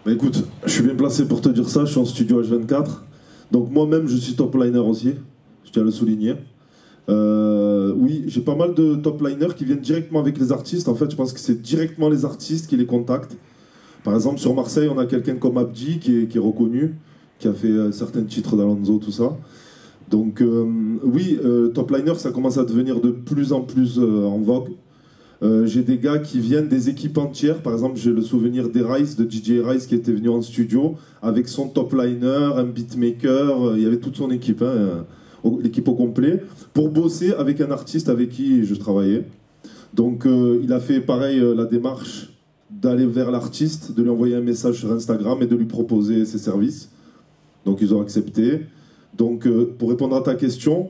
Bah écoute, je suis bien placé pour te dire ça, je suis en studio H24. Donc moi-même je suis top liner aussi, je tiens à le souligner. Oui, j'ai pas mal de top liners qui viennent directement avec les artistes. En fait, je pense que c'est directement les artistes qui les contactent. Par exemple, sur Marseille, on a quelqu'un comme Abdi qui est reconnu, qui a fait certains titres d'Alonso, tout ça. Donc oui, top liner, ça commence à devenir de plus en plus en vogue. J'ai des gars qui viennent des équipes entières. Par exemple, j'ai le souvenir d'Erice, de DJ Erice, qui était venu en studio avec son top liner, un beatmaker. Il y avait toute son équipe, hein, l'équipe au complet, pour bosser avec un artiste avec qui je travaillais. Donc il a fait pareil la démarche d'aller vers l'artiste, de lui envoyer un message sur Instagram et de lui proposer ses services. Donc ils ont accepté. Donc pour répondre à ta question,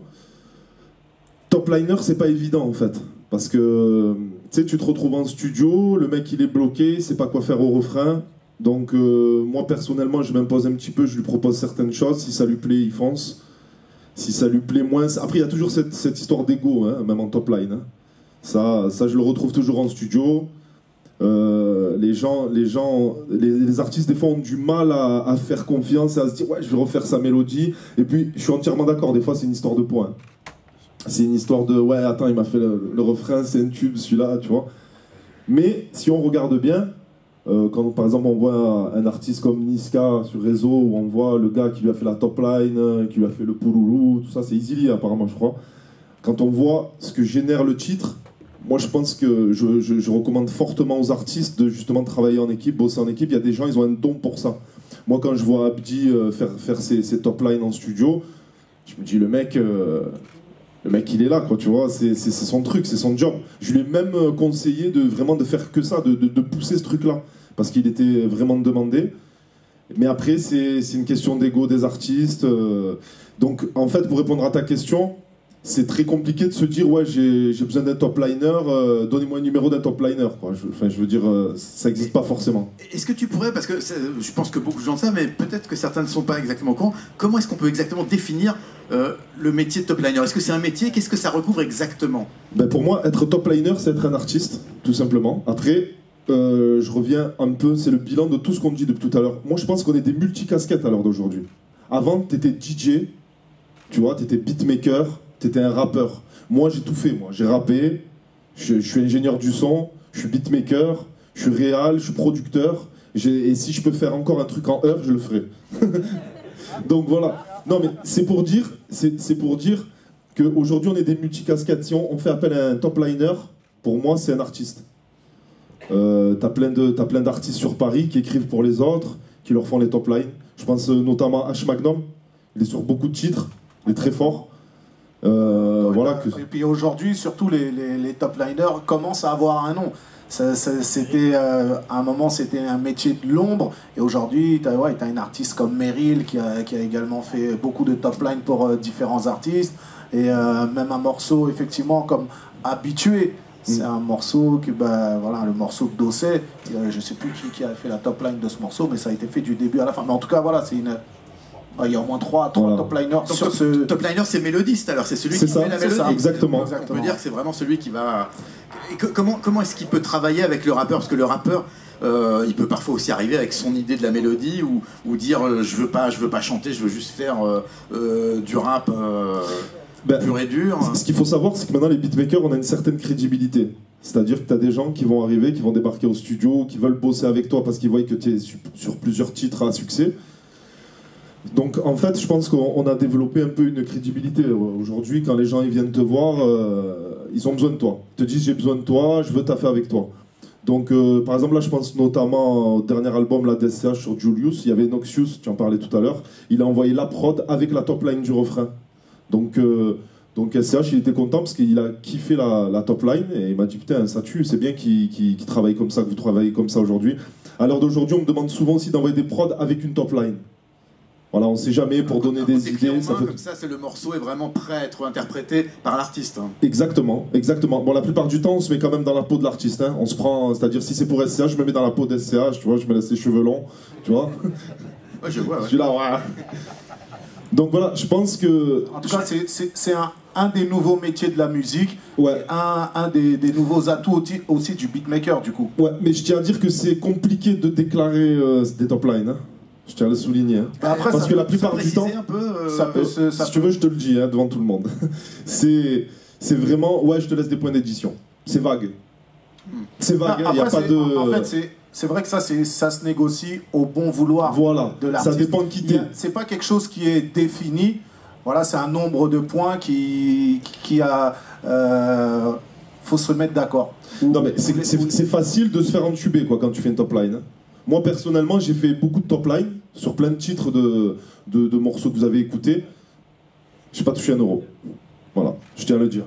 top liner, c'est pas évident en fait. Parce que tu te retrouves en studio, le mec il est bloqué, il sait pas quoi faire au refrain. Donc moi personnellement, je m'impose un petit peu, je lui propose certaines choses. Si ça lui plaît, il fonce. Si ça lui plaît moins... Après, il y a toujours cette histoire d'ego, hein, même en top line. Hein. Ça, je le retrouve toujours en studio. Les artistes, des fois, ont du mal à faire confiance et à se dire « Ouais, je vais refaire sa mélodie. » Et puis, je suis entièrement d'accord. Des fois, c'est une histoire de points. C'est une histoire de « Ouais, attends, il m'a fait le refrain, c'est un tube, celui-là, tu vois. » Mais, si on regarde bien... quand par exemple on voit un artiste comme Niska sur réseau, où on voit le gars qui lui a fait la top line, qui lui a fait le pouloulou, tout ça, c'est Easily apparemment je crois. Quand on voit ce que génère le titre, moi je pense que je recommande fortement aux artistes de justement travailler en équipe, bosser en équipe. Il y a des gens, ils ont un don pour ça. Moi quand je vois Abdi faire ses top lines en studio, je me dis le mec il est là, quoi, tu vois, c'est son truc, c'est son job. Je lui ai même conseillé de faire que ça, de pousser ce truc-là, parce qu'il était vraiment demandé. Mais après, c'est une question d'ego des artistes. Donc, en fait, pour répondre à ta question, c'est très compliqué de se dire, ouais, j'ai besoin d'un top liner, donnez-moi un numéro d'un top liner, quoi. Je veux dire, ça n'existe pas forcément. Est-ce que tu pourrais, parce que je pense que beaucoup de gens le savent, mais peut-être que certains ne sont pas exactement au courant, comment est-ce qu'on peut exactement définir le métier de top liner? Est-ce que c'est un métier? Qu'est-ce que ça recouvre exactement? Ben pour moi, être top liner, c'est être un artiste, tout simplement. Après, je reviens un peu, c'est le bilan de tout ce qu'on dit depuis tout à l'heure. Moi, je pense qu'on est des multicasquettes à l'heure d'aujourd'hui. Avant, tu étais DJ, tu vois, tu étais beatmaker, tu étais un rappeur. Moi, j'ai tout fait, moi. J'ai rappé, je suis ingénieur du son, je suis beatmaker, je suis réal, je suis producteur. Et si je peux faire encore un truc en heure, je le ferai. Donc voilà. Non mais c'est pour dire qu'aujourd'hui on est des multicasquettes. Si on fait appel à un top liner, pour moi c'est un artiste. T'as plein d'artistes sur Paris qui écrivent pour les autres, qui leur font les top lines. Je pense notamment à H Magnum, il est sur beaucoup de titres, il est très fort. Voilà que... Et puis aujourd'hui, surtout les top liners commencent à avoir un nom. C'était à un moment c'était un métier de l'ombre, et aujourd'hui t'as une artiste comme Meryl qui a également fait beaucoup de top line pour différents artistes, et même un morceau effectivement comme Habitué, c'est un morceau que voilà, le morceau de Dossé, je sais plus qui a fait la top line de ce morceau, mais ça a été fait du début à la fin. Mais en tout cas voilà, c'est une... Il y a au moins trois top liners sur ce... Top liner, c'est mélodiste, alors c'est celui qui fait la mélodie. Ça, exactement. On peut dire que c'est vraiment celui qui va... Et comment est-ce qu'il peut travailler avec le rappeur? Parce que le rappeur, il peut parfois aussi arriver avec son idée de la mélodie, ou dire je veux pas chanter, je veux juste faire du rap. pur et dur. Ce qu'il faut savoir, c'est que maintenant les beatmakers, on a une certaine crédibilité. C'est-à-dire que tu as des gens qui vont arriver, qui vont débarquer au studio, qui veulent bosser avec toi parce qu'ils voient que tu es sur plusieurs titres à succès. Donc en fait, je pense qu'on a développé un peu une crédibilité. Aujourd'hui, quand les gens ils viennent te voir, ils ont besoin de toi. Ils te disent j'ai besoin de toi, je veux taffer avec toi. Donc par exemple là, je pense notamment au dernier album là, d'SCH sur Julius, il y avait Noxious, tu en parlais tout à l'heure, il a envoyé la prod avec la top line du refrain. Donc SCH il était content parce qu'il a kiffé la top line et il m'a dit putain ça tue, c'est bien qu'il travaille comme ça, que vous travaillez comme ça aujourd'hui. À l'heure d'aujourd'hui on me demande souvent aussi d'envoyer des prods avec une top line. Voilà, on ne sait jamais pour donner des idées. Ça fait... Comme ça, c'est le morceau est vraiment prêt à être interprété par l'artiste. Hein. Exactement, exactement. Bon, la plupart du temps, on se met quand même dans la peau de l'artiste. Hein. On se prend, c'est-à-dire si c'est pour SCH, je me mets dans la peau d'SCH, tu vois, je me laisse les cheveux longs, tu vois. Ouais, je vois. Ouais. Je suis là, ouais. Donc voilà, je pense que... En tout cas, c'est un des nouveaux métiers de la musique, ouais. un des nouveaux atouts aussi du beatmaker, du coup. Ouais, mais je tiens à dire que c'est compliqué de déclarer des top lines. Hein. Je tiens à le souligner. Hein. Après, parce que la plupart du temps, si tu veux, je te le dis hein, devant tout le monde. c'est vraiment, ouais, je te laisse des points d'édition. C'est vague. C'est vague, il n'y a pas de... En fait, c'est vrai que ça se négocie au bon vouloir de l'artiste. Ça dépend de qui t'es. C'est pas quelque chose qui est défini. Voilà, c'est un nombre de points qui a... faut se mettre d'accord. Non mais c'est facile de se faire entuber quoi, quand tu fais une top line. Hein. Moi personnellement j'ai fait beaucoup de top line sur plein de titres de morceaux que vous avez écoutés. J'ai pas touché un euro. Voilà, je tiens à le dire.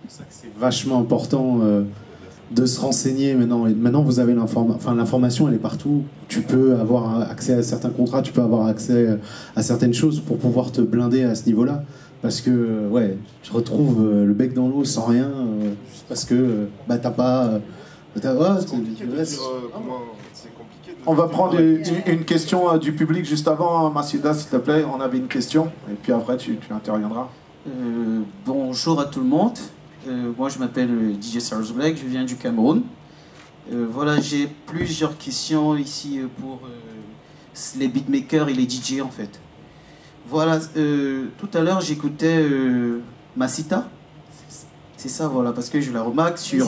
C'est vachement important de se renseigner maintenant. Et maintenant vous avez l'information, elle est partout. Tu peux avoir accès à certains contrats, tu peux avoir accès à certaines choses pour pouvoir te blinder à ce niveau-là. Parce que ouais, je retrouve le bec dans l'eau sans rien, juste parce que bah t'as pas... On va prendre une question du public juste avant, Massida, s'il te plaît. On avait une question, et puis après tu interviendras. Bonjour à tout le monde. Moi je m'appelle DJ Cyrus Black, je viens du Cameroun. Voilà, j'ai plusieurs questions ici pour les beatmakers et les DJ en fait. Voilà, tout à l'heure j'écoutais Massita. C'est ça, voilà, parce que je la remarque sur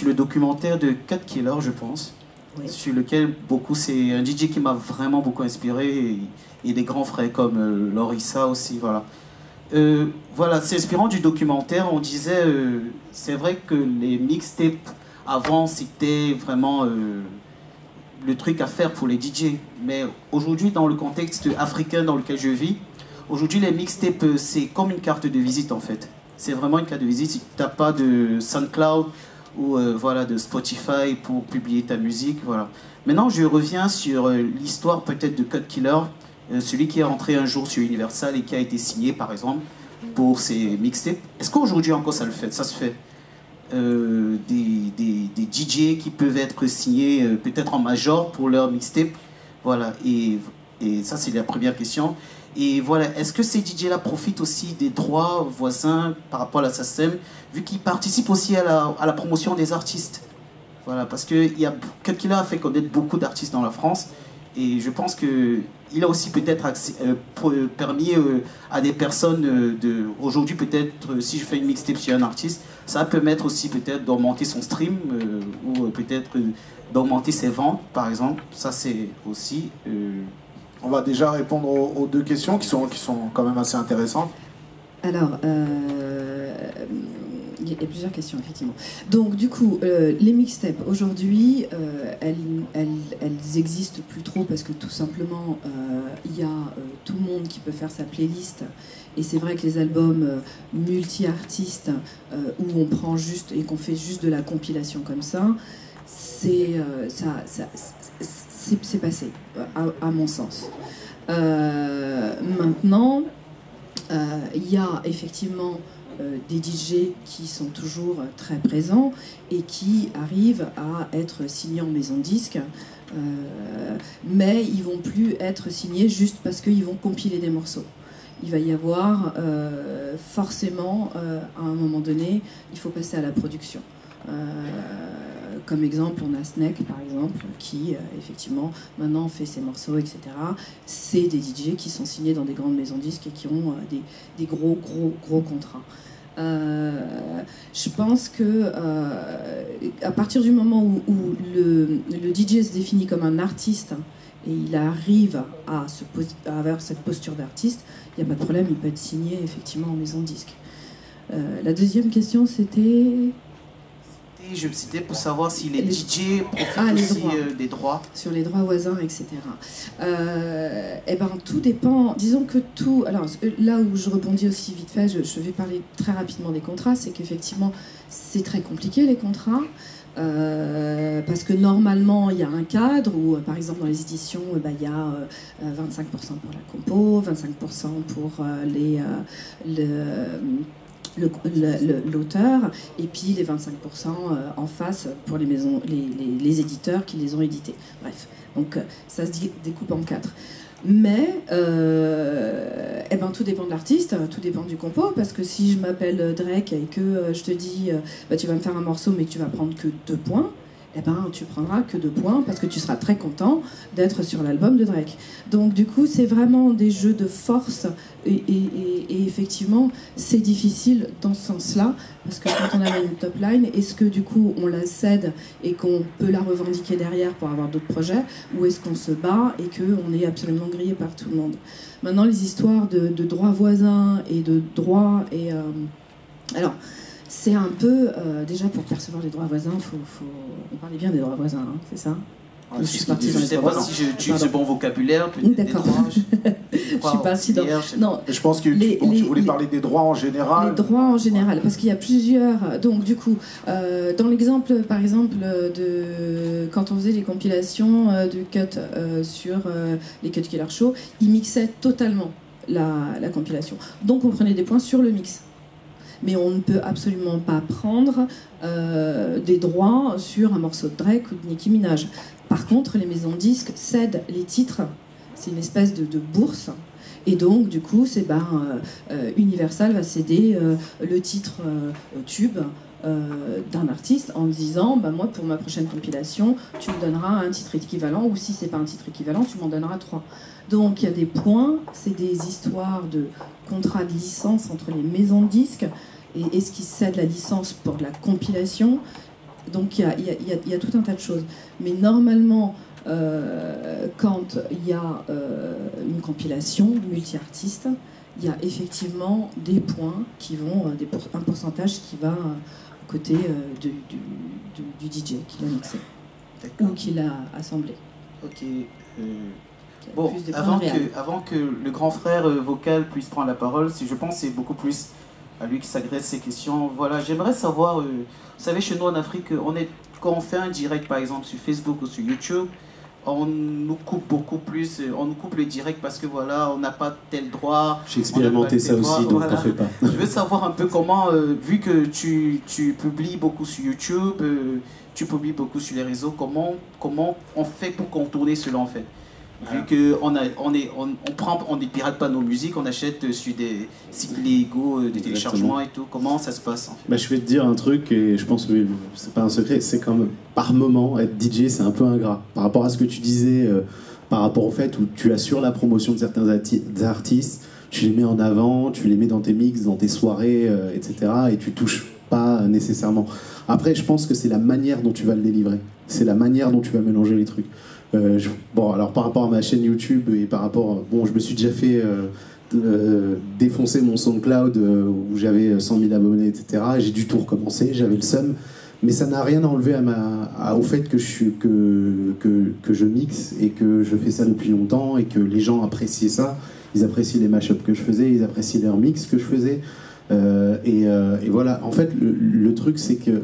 le documentaire de Cat Killer, je pense. Oui. Sur lequel c'est un DJ qui m'a vraiment beaucoup inspiré et des grands frères comme Lorissa aussi, voilà. Voilà, c'est inspirant du documentaire, on disait, c'est vrai que les mixtapes avant c'était vraiment le truc à faire pour les DJ, mais aujourd'hui dans le contexte africain dans lequel je vis, aujourd'hui les mixtapes c'est comme une carte de visite en fait, c'est vraiment une carte de visite, si tu n'as pas de SoundCloud, ou voilà, de Spotify pour publier ta musique, voilà. Maintenant, je reviens sur l'histoire peut-être de Cut Killer, celui qui est rentré un jour sur Universal et qui a été signé, par exemple, pour ses mixtapes. Est-ce qu'aujourd'hui encore ça se fait des DJ qui peuvent être signés peut-être en major pour leur mixtape, voilà. Et ça, c'est la première question. Et voilà, est-ce que ces DJ-là profitent aussi des droits voisins par rapport à la SACEM, vu qu'ils participent aussi à la promotion des artistes? Voilà, parce que Cut Killer a fait connaître beaucoup d'artistes dans la France, et je pense qu'il a aussi peut-être permis à des personnes aujourd'hui peut-être, si je fais une mixtape sur un artiste, ça peut permettre aussi peut-être d'augmenter son stream, ou peut-être d'augmenter ses ventes, par exemple. Ça, c'est aussi... On va déjà répondre aux deux questions qui sont quand même assez intéressantes. Alors, il y a plusieurs questions, effectivement. Donc, du coup, les mixtapes, aujourd'hui, elles existent plus trop parce que tout simplement, il y a tout le monde qui peut faire sa playlist. Et c'est vrai que les albums multi-artistes, où on prend juste et qu'on fait juste de la compilation comme ça, c'est passé, à mon sens. Maintenant, il y a effectivement des DJ qui sont toujours très présents et qui arrivent à être signés en maison de disque, mais ils vont plus être signés juste parce qu'ils vont compiler des morceaux. Il va y avoir forcément, à un moment donné, il faut passer à la production. Comme exemple, on a Snake, par exemple, qui, effectivement, maintenant fait ses morceaux, etc. C'est des DJ qui sont signés dans des grandes maisons de disques et qui ont des gros contrats. Je pense que à partir du moment où le DJ se définit comme un artiste et il arrive à avoir cette posture d'artiste, il n'y a pas de problème, il peut être signé effectivement en maison de disque. La deuxième question, c'était... C'était pour savoir si les DJ profitent aussi des droits. Sur les droits voisins, etc. Eh ben, tout dépend. Disons que tout... Alors, là où je rebondis aussi vite fait, je vais parler très rapidement des contrats, c'est qu'effectivement, c'est très compliqué, les contrats. Parce que normalement, il y a un cadre où, par exemple, dans les éditions, il y a 25% pour la compo, 25% pour l'auteur, et puis les 25% en face pour les maisons, les éditeurs qui les ont édités. Bref, donc ça se découpe en 4. Mais tout dépend de l'artiste, tout dépend du compo, parce que si je m'appelle Drake et que je te dis tu vas me faire un morceau mais que tu vas prendre que 2 points, tu prendras que 2 points parce que tu seras très content d'être sur l'album de Drake. Donc du coup, c'est vraiment des jeux de force et effectivement, c'est difficile dans ce sens-là parce que quand on a une top line, est-ce que du coup on la cède et qu'on peut la revendiquer derrière pour avoir d'autres projets, ou est-ce qu'on se bat et qu'on est absolument grillé par tout le monde? Maintenant, les histoires de droits voisins et de droits et... alors, c'est un peu, déjà pour percevoir les droits voisins, on parlait bien des droits voisins, hein, c'est ça? Je ne sais pas si j'utilise le bon vocabulaire. D'accord. Je suis partie dans... Non, je pense que tu voulais parler des droits en général. Les droits en général, parce qu'il y a plusieurs... Donc du coup, dans l'exemple, par exemple, quand on faisait les compilations de Cut sur les Cut Killer Show, ils mixaient totalement la compilation. Donc on prenait des points sur le mix. Mais on ne peut absolument pas prendre des droits sur un morceau de Drake ou de Nicki Minaj. Par contre, les maisons de disques cèdent les titres. C'est une espèce de bourse. Et donc, du coup, Universal va céder le titre tube d'un artiste en disant moi, pour ma prochaine compilation, tu me donneras un titre équivalent, ou si c'est pas un titre équivalent, tu m'en donneras 3. Donc, il y a des points, c'est des histoires de contrats de licence entre les maisons de disques. Et est-ce qu'ils cèdent la licence pour la compilation? Donc il y a tout un tas de choses. Mais normalement, quand il y a une compilation multi-artiste, il y a effectivement des points qui vont, un pourcentage qui va côté du DJ qui l'a mixé ou qui l'a assemblé. Ok. Bon, avant que le grand frère vocal puisse prendre la parole, je pense que c'est beaucoup plus à lui qui s'agresse ces questions. Voilà, j'aimerais savoir, vous savez, chez nous en Afrique, quand on fait un direct par exemple sur Facebook ou sur YouTube, on nous coupe beaucoup plus, on nous coupe le direct parce que voilà, on n'a pas tel droit. J'ai expérimenté ça aussi, donc t'en fais pas. Je veux savoir un peu comment, vu que tu publies beaucoup sur YouTube, tu publies beaucoup sur les réseaux, comment on fait pour contourner cela en fait? Vu qu'on ne pirate pas nos musiques, on achète sur des sites légaux de téléchargement et tout. Comment ça se passe en fait? Je vais te dire un truc, et je pense que c'est pas un secret, c'est comme par moment, être DJ, c'est un peu ingrat. Par rapport à ce que tu disais, par rapport au fait où tu assures la promotion de certains artistes, tu les mets en avant, tu les mets dans tes mix, dans tes soirées, etc. Et tu touches pas nécessairement. Après, je pense que c'est la manière dont tu vas le délivrer. C'est la manière dont tu vas mélanger les trucs. Alors par rapport à ma chaîne YouTube et par rapport... je me suis déjà fait défoncer mon SoundCloud où j'avais 100 000 abonnés, etc. J'ai dû tout recommencer, j'avais le seum. Mais ça n'a rien enlevé au fait que je mixe et que je fais ça depuis longtemps et que les gens appréciaient ça. Ils apprécient les mashups que je faisais, ils apprécient les remixes que je faisais. Et voilà, en fait, le truc, c'est que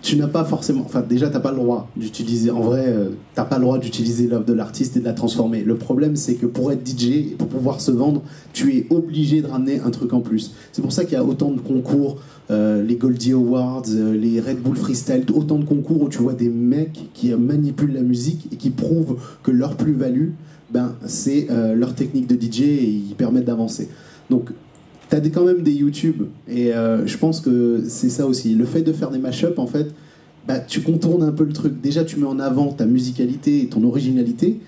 tu n'as pas forcément... Enfin, déjà, t'as pas le droit d'utiliser... En vrai, t'as pas le droit d'utiliser l'œuvre de l'artiste et de la transformer. Le problème, c'est que pour être DJ, pour pouvoir se vendre, tu es obligé de ramener un truc en plus. C'est pour ça qu'il y a autant de concours, les Goldie Awards, les Red Bull Freestyle, autant de concours où tu vois des mecs qui manipulent la musique et qui prouvent que leur plus-value, c'est leur technique de DJ et ils permettent d'avancer. Donc, t'as quand même des YouTube, et je pense que c'est ça aussi. Le fait de faire des mashups, en fait, bah, tu contournes un peu le truc. Déjà, tu mets en avant ta musicalité et ton originalité,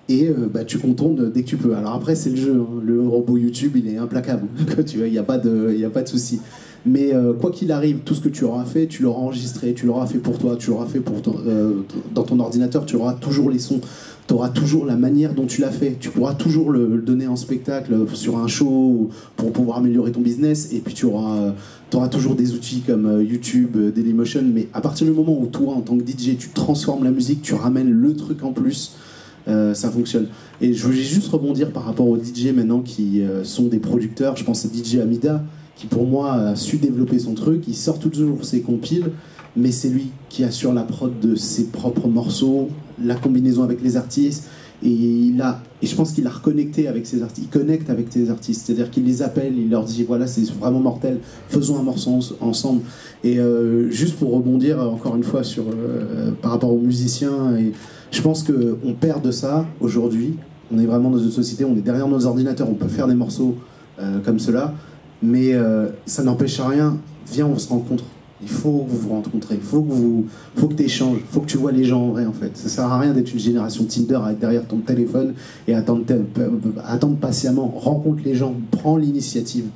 et bah, tu contournes dès que tu peux. Alors après, c'est le jeu, hein. Le robot YouTube, il est implacable. Tu vois, il n'y a pas de souci. Mais quoi qu'il arrive, tout ce que tu auras fait, tu l'auras enregistré, tu l'auras fait pour toi, tu l'auras fait pour dans ton ordinateur, tu auras toujours les sons, tu auras toujours la manière dont tu l'as fait, tu pourras toujours le donner en spectacle, sur un show, pour pouvoir améliorer ton business, et puis tu auras toujours des outils comme YouTube, Dailymotion, mais à partir du moment où toi, en tant que DJ, tu transformes la musique, tu ramènes le truc en plus, ça fonctionne. Et je voulais juste rebondir par rapport aux DJ maintenant qui sont des producteurs. Je pense à DJ Amida, qui pour moi a su développer son truc. Il sort toujours ses compiles, mais c'est lui qui assure la prod de ses propres morceaux, la combinaison avec les artistes, et je pense qu'il a reconnecté avec ses artistes. Il connecte avec ses artistes, c'est-à-dire qu'il les appelle, il leur dit voilà, c'est vraiment mortel, faisons un morceau ensemble. Et juste pour rebondir encore une fois par rapport aux musiciens, et je pense qu'on perd de ça aujourd'hui. On est vraiment dans une société, on est derrière nos ordinateurs, on peut faire des morceaux comme cela, mais ça n'empêche rien. Viens, on se rencontre. Il faut que vous vous rencontrez, faut que tu échanges, faut que tu vois les gens en vrai, en fait. Ça sert à rien d'être une génération Tinder à être derrière ton téléphone et attendre patiemment. Rencontre les gens, prends l'initiative,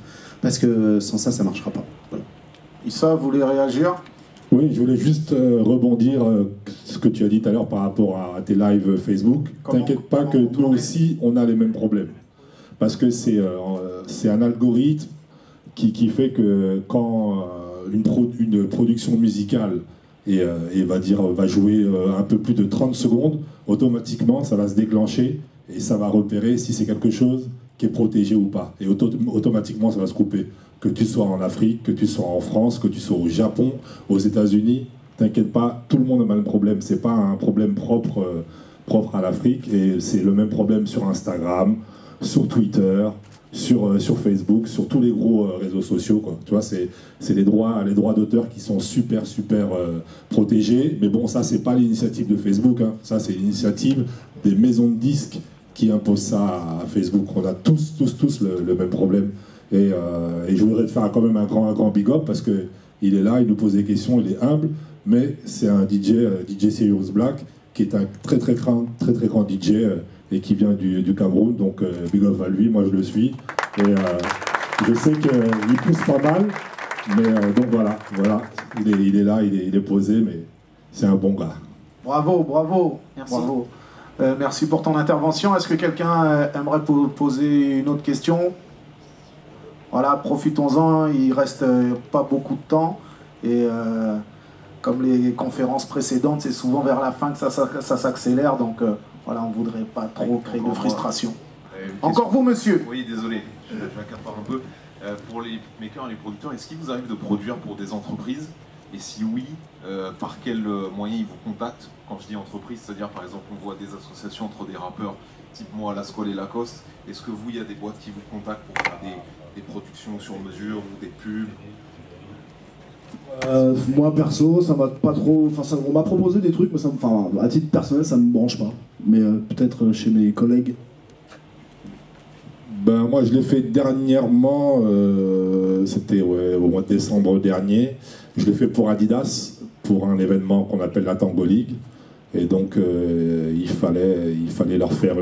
parce que sans ça, ça marchera pas. Voilà. Issa, vous voulez réagir? Oui, je voulais juste rebondir ce que tu as dit tout à l'heure par rapport à tes lives Facebook. T'inquiète pas que nous aussi, on a les mêmes problèmes. Parce que c'est un algorithme qui fait que quand une production musicale va jouer un peu plus de 30 secondes, automatiquement, ça va se déclencher et ça va repérer si c'est quelque chose qui est protégé ou pas. Et automatiquement, ça va se couper. Que tu sois en Afrique, que tu sois en France, que tu sois au Japon, aux États-Unis, t'inquiète pas, tout le monde a le même problème. C'est pas un problème propre à l'Afrique, et c'est le même problème sur Instagram, sur Twitter, sur Facebook, sur tous les gros réseaux sociaux, quoi. Tu vois, c'est les droits d'auteur qui sont super protégés. Mais bon, ça, c'est pas l'initiative de Facebook, hein. Ça, c'est l'initiative des maisons de disques qui imposent ça à Facebook. On a tous le même problème. Et je voudrais te faire quand même un grand big up, parce que il est là, il nous pose des questions, il est humble, mais c'est un DJ Sirius Black, qui est un très grand DJ et qui vient du Cameroun, donc big up à lui, moi je le suis, et je sais qu'il pousse pas mal, mais donc voilà, il est là, il est posé, mais c'est un bon gars. Bravo. Merci. Bravo. Merci pour ton intervention. Est-ce que quelqu'un aimerait poser une autre question? Voilà, profitons-en, il reste pas beaucoup de temps, et comme les conférences précédentes, c'est souvent vers la fin que ça s'accélère, donc voilà, on voudrait pas trop créer de frustration. Encore vous, monsieur? Oui, désolé, je m'accapare un peu. Pour les makers et les producteurs, est-ce qu'il vous arrive de produire pour des entreprises? Et si oui, par quels moyens ils vous contactent? Quand je dis entreprise, c'est-à-dire par exemple on voit des associations entre des rappeurs, type moi, Lascole et Lacoste. Est-ce que vous, il y a des boîtes qui vous contactent pour faire des productions sur mesure ou des pubs? Moi perso, ça m'a pas trop. Enfin, on m'a proposé des trucs, mais à titre personnel, ça me branche pas. Mais peut-être chez mes collègues. Ben moi, je l'ai fait dernièrement. C'était au mois de décembre dernier. Je l'ai fait pour Adidas, pour un événement qu'on appelle la Tango League. Et donc, il fallait leur faire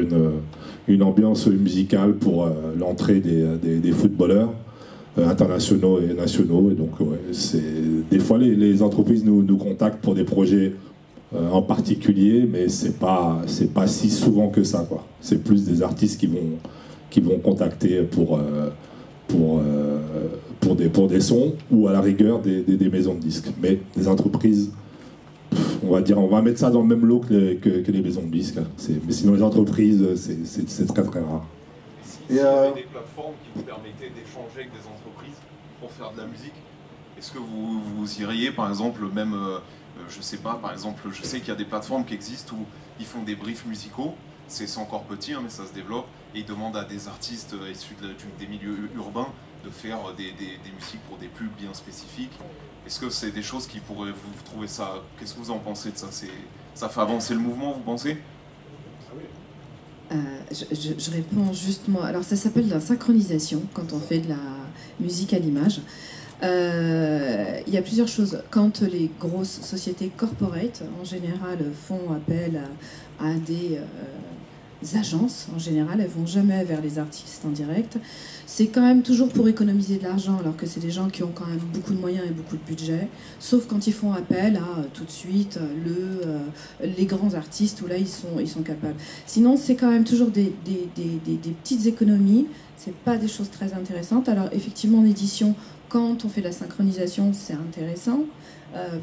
une ambiance musicale pour l'entrée des footballeurs internationaux et nationaux. Et donc, des fois, les entreprises nous contactent pour des projets en particulier, mais c'est pas si souvent que ça, quoi. C'est plus des artistes qui vont contacter pour des sons, ou à la rigueur des maisons de disques. Mais des entreprises, on va mettre ça dans le même lot que les maisons de disques. Mais sinon, les entreprises, c'est très rare. Si vous avez des plateformes qui vous permettaient d'échanger avec des entreprises pour faire de la musique, est-ce que vous iriez, par exemple, même, je sais pas, par exemple, je sais qu'il y a des plateformes qui existent où ils font des briefs musicaux, c'est encore petit, hein, mais ça se développe, et ils demandent à des artistes issus des milieux urbains de faire des musiques pour des pubs bien spécifiques. Est-ce que c'est des choses qui pourraient vous trouver ça? Qu'est-ce que vous en pensez de ça? Ça fait avancer le mouvement, vous pensez? Je réponds juste moi. Alors ça s'appelle la synchronisation quand on fait de musique à l'image. Il y a plusieurs choses. Quand les grosses sociétés corporate, en général, font appel à des agences, en général, elles vont jamais vers les artistes en direct. C'est quand même toujours pour économiser de l'argent, alors que c'est des gens qui ont quand même beaucoup de moyens et beaucoup de budget, sauf quand ils font appel à tout de suite les grands artistes, où là ils sont capables. Sinon, c'est quand même toujours des petites économies, c'est pas des choses très intéressantes. Alors effectivement, en édition, quand on fait la synchronisation, c'est intéressant,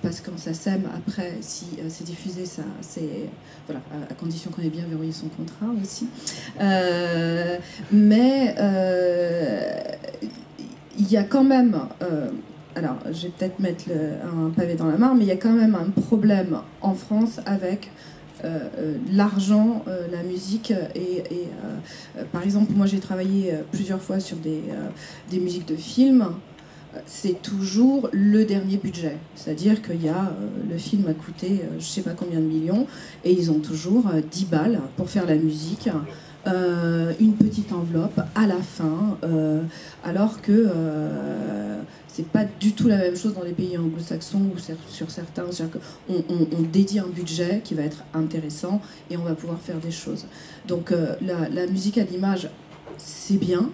parce que quand ça sème, après, si c'est diffusé, ça, c'est... Voilà, à condition qu'on ait bien verrouillé son contrat aussi. Mais il y a quand même... alors, je vais peut-être mettre un pavé dans la mare, mais il y a quand même un problème en France avec... l'argent, la musique par exemple, moi j'ai travaillé plusieurs fois sur des musiques de films. C'est toujours le dernier budget, c'est-à-dire qu'il y a le film a coûté je sais pas combien de millions et ils ont toujours 10 balles pour faire la musique, une petite enveloppe à la fin, alors que c'est pas du tout la même chose dans les pays anglo-saxons où sur certains on dédie un budget qui va être intéressant et on va pouvoir faire des choses. Donc la musique à l'image, c'est bien,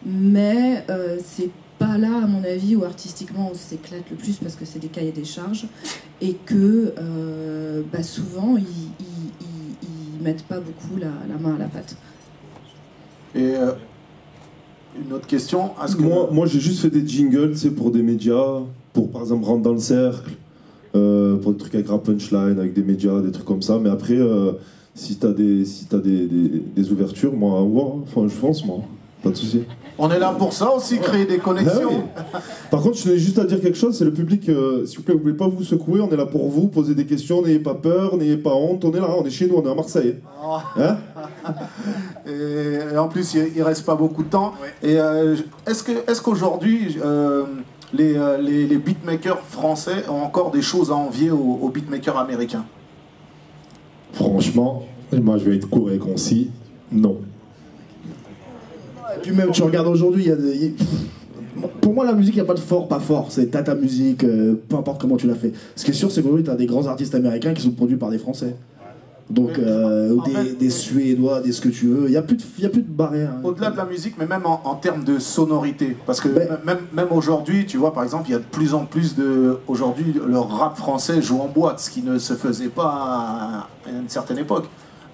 mais c'est pas là, à mon avis, où artistiquement on s'éclate le plus, parce que c'est des cahiers des charges et que souvent ils mettent pas beaucoup la main à la pâte. Et une autre question, moi j'ai juste fait des jingles, pour des médias, pour par exemple Rentre dans le cercle, pour des trucs avec rap punchline, avec des médias, des trucs comme ça. Mais après, si t'as des ouvertures, moi, ouais, enfin, je fonce, moi, pas de souci. On est là pour ça aussi, créer des connexions. Ah oui. Par contre, je tenais juste à dire quelque chose, c'est le public, s'il vous plaît, vous voulez pas vous secouer, on est là pour vous, poser des questions, n'ayez pas peur, n'ayez pas honte, on est là, on est chez nous, on est à Marseille. Oh. Hein et en plus, il reste pas beaucoup de temps. Ouais. Et est-ce qu'aujourd'hui, les beatmakers français ont encore des choses à envier aux beatmakers américains? Franchement, moi je vais être court et concis, non. Et puis même, tu regardes aujourd'hui, pour moi, la musique, il n'y a pas de fort, pas fort. C'est ta musique, peu importe comment tu l'as fait. Ce qui est sûr, c'est qu'aujourd'hui, tu as des grands artistes américains qui sont produits par des Français. Donc, des Suédois, des ce que tu veux. Il n'y a plus de barrière. Hein. Au-delà de la musique, mais même en termes de sonorité. Parce que même aujourd'hui, tu vois, par exemple, il y a de plus en plus de... Aujourd'hui, le rap français joue en boîte, ce qui ne se faisait pas à une certaine époque.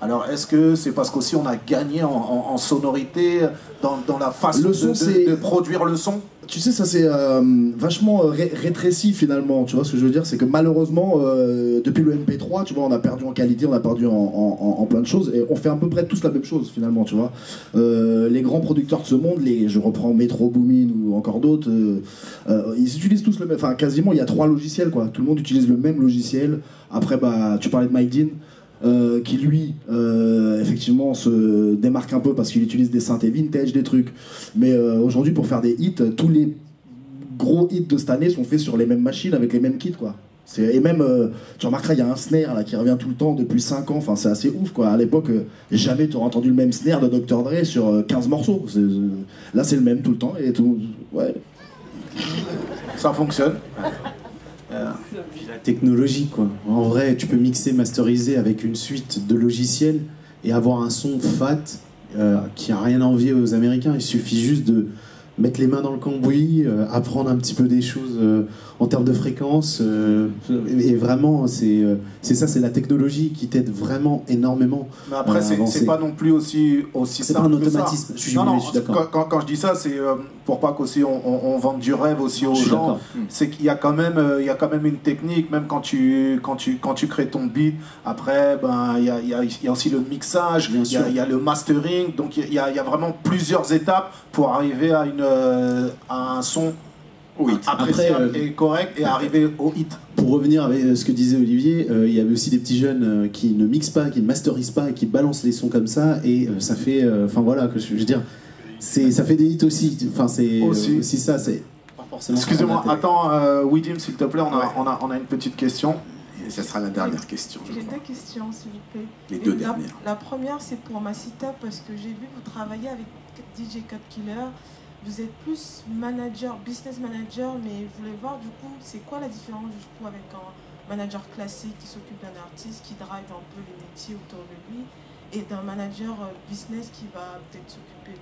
Alors, est-ce que c'est parce qu'aussi on a gagné en sonorité, dans la façon de produire le son? Tu sais, ça c'est vachement rétréci finalement, tu vois ce que je veux dire? C'est que malheureusement, depuis le MP3, tu vois, on a perdu en qualité, on a perdu en plein de choses, et on fait à peu près tous la même chose finalement, tu vois. Les grands producteurs de ce monde, je reprends Metro Boomin ou encore d'autres, ils utilisent tous le même, enfin quasiment il y a 3 logiciels quoi, tout le monde utilise le même logiciel. Après, tu parlais de Mike Dean. Qui lui effectivement se démarque un peu parce qu'il utilise des synthés vintage, des trucs, mais aujourd'hui pour faire des hits, tous les gros hits de cette année sont faits sur les mêmes machines avec les mêmes kits quoi. Et même tu remarqueras, il y a un snare là qui revient tout le temps depuis 5 ans, enfin c'est assez ouf quoi. À l'époque jamais tu aurais entendu le même snare de Dr Dre sur 15 morceaux, là c'est le même tout le temps et tout, ouais. Ça fonctionne. La technologie quoi. En vrai, tu peux mixer, masteriser avec une suite de logiciels et avoir un son fat qui a rien à envier aux Américains. Il suffit juste de mettre les mains dans le cambouis, apprendre un petit peu des choses en termes de fréquence. Et vraiment, c'est ça, c'est la technologie qui t'aide vraiment énormément. Mais après, c'est pas non plus aussi c'est pas un automatisme. Je suis d'accord. Quand je dis ça, c'est pour pas qu'aussi on vende du rêve aussi aux gens. C'est qu'il y a quand même une technique, même quand tu crées ton beat. Après, il y a aussi le mixage, il y a le mastering. Donc il y a vraiment plusieurs étapes pour arriver à un son appréciable et correct et arriver au hit. Pour revenir avec ce que disait Olivier, il y avait aussi des petits jeunes qui ne mixent pas, qui ne masterisent pas et qui balancent les sons comme ça et ça fait, enfin voilà, que je veux dire, ça fait des hits aussi. Enfin c'est aussi ça, c'est pas forcément. Excusez-moi, attends, Widim, s'il te plaît, on a une petite question. Et ça sera la dernière question. J'ai 2 questions, s'il vous plaît. Les 2 dernières. La première, c'est pour Massita, parce que j'ai vu vous travailler avec DJ Cut Killer. vous êtes plus manager, business manager, mais je voulais voir du coup, c'est quoi la différence du coup avec un manager classique qui s'occupe d'un artiste, qui drive un peu les métiers autour de lui, et d'un manager business qui va peut-être s'occuper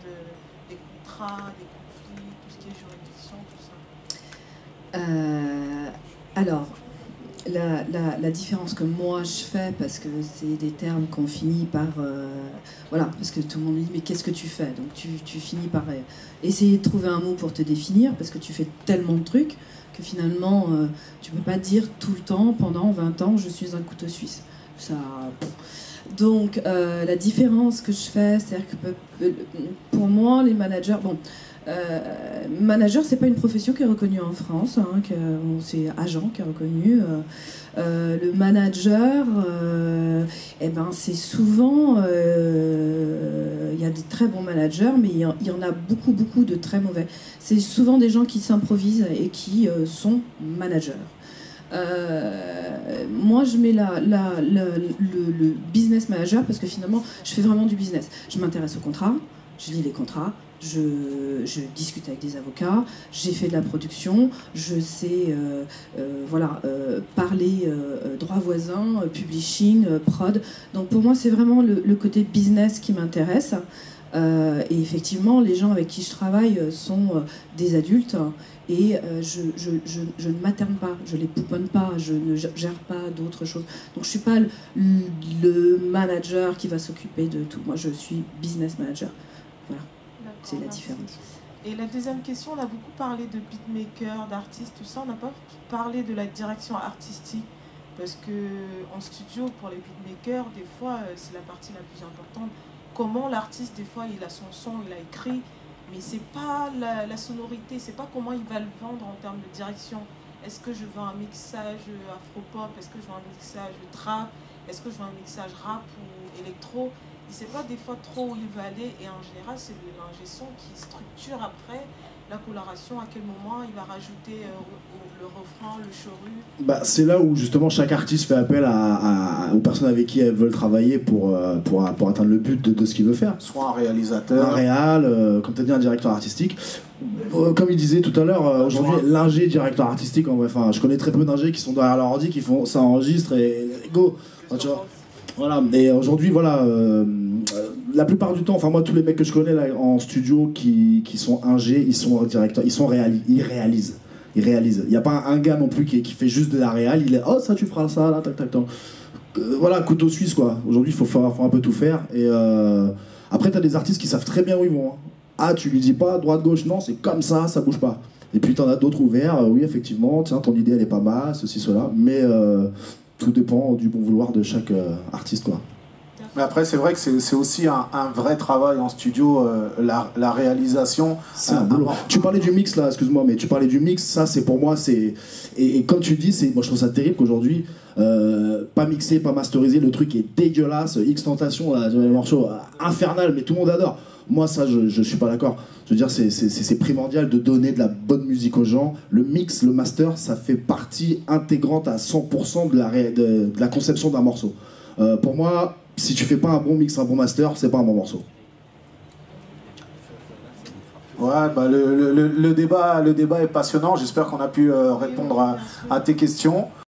des contrats, des conflits, tout ce qui est juridiction, tout ça. Alors, la différence que moi je fais, parce que c'est des termes qu'on finit par... voilà, parce que tout le monde me dit, mais qu'est-ce que tu fais? Donc tu finis par essayer de trouver un mot pour te définir, parce que tu fais tellement de trucs que finalement, tu peux pas dire tout le temps, pendant 20 ans, je suis un couteau suisse. Ça... Donc, la différence que je fais, c'est que pour moi, les managers... Bon, manager, c'est pas une profession qui est reconnue en France, hein, c'est agent qui est reconnu. Le manager, eh ben, c'est souvent... Il y a des très bons managers, mais il y en a beaucoup, beaucoup de très mauvais. C'est souvent des gens qui s'improvisent et qui sont managers. Moi je mets le business manager parce que finalement je fais vraiment du business. Je m'intéresse aux contrats, je lis les contrats, je discute avec des avocats, j'ai fait de la production, je sais parler droit voisin, publishing, prod. Donc pour moi c'est vraiment le côté business qui m'intéresse. Et effectivement, les gens avec qui je travaille sont des adultes et je ne materne pas, je les pouponne pas, je ne gère pas d'autres choses. Donc je ne suis pas le manager qui va s'occuper de tout. Moi, je suis business manager. Voilà, c'est la différence. Et la deuxième question, on a beaucoup parlé de beatmaker, d'artistes, tout ça. On n'a pas parlé de la direction artistique. Parce qu'en studio, pour les beatmakers, des fois, c'est la partie la plus importante. Comment l'artiste, des fois, il a son son, il a écrit, mais c'est pas la sonorité, c'est pas comment il va le vendre en termes de direction. Est-ce que je veux un mixage afro-pop? Est-ce que je veux un mixage trap? Est-ce que je veux un mixage rap ou électro? Il sait pas des fois trop où il va aller, et en général, c'est l'ingé son qui structure après la coloration, à quel moment il va rajouter le refrain, le chorus. Bah, c'est là où justement chaque artiste fait appel aux personnes avec qui elles veulent travailler pour atteindre le but de ce qu'il veut faire. Soit un réalisateur. Un réal, comme tu as dit, un directeur artistique. Comme il disait tout à l'heure, aujourd'hui, l'ingé directeur artistique, en vrai, enfin, je connais très peu d'ingés qui sont derrière leur ordi, qui font ça enregistre et go. Enfin, tu vois. Voilà, et aujourd'hui, voilà, la plupart du temps, enfin moi tous les mecs que je connais là, en studio qui sont ingés, ils sont directeurs, ils réalisent. Il n'y a pas un gars non plus qui fait juste de la réal, il est oh ça tu feras ça, là, tac tac tac. Voilà, couteau suisse quoi. Aujourd'hui il faut un peu tout faire. Et après t'as des artistes qui savent très bien où ils vont. Hein. Ah tu lui dis pas droite gauche, non c'est comme ça bouge pas. Et puis t'en as d'autres ouverts, oui effectivement, tiens ton idée elle est pas mal, ceci, cela, mais tout dépend du bon vouloir de chaque artiste quoi. Mais après, c'est vrai que c'est aussi un vrai travail en studio, la réalisation. C'est un boulot. Tu parlais du mix là, excuse-moi, mais tu parlais du mix, ça c'est pour moi, c'est. Et comme tu dis, moi je trouve ça terrible qu'aujourd'hui, pas mixé, pas masterisé, le truc est dégueulasse, X-Tentation, le morceau infernal, mais tout le monde adore. Moi, ça, je suis pas d'accord. Je veux dire, c'est primordial de donner de la bonne musique aux gens. Le mix, le master, ça fait partie intégrante à 100% de la conception d'un morceau. Pour moi, si tu fais pas un bon mix, un bon master, c'est pas un bon morceau. Ouais, bah le débat est passionnant. J'espère qu'on a pu répondre à tes questions.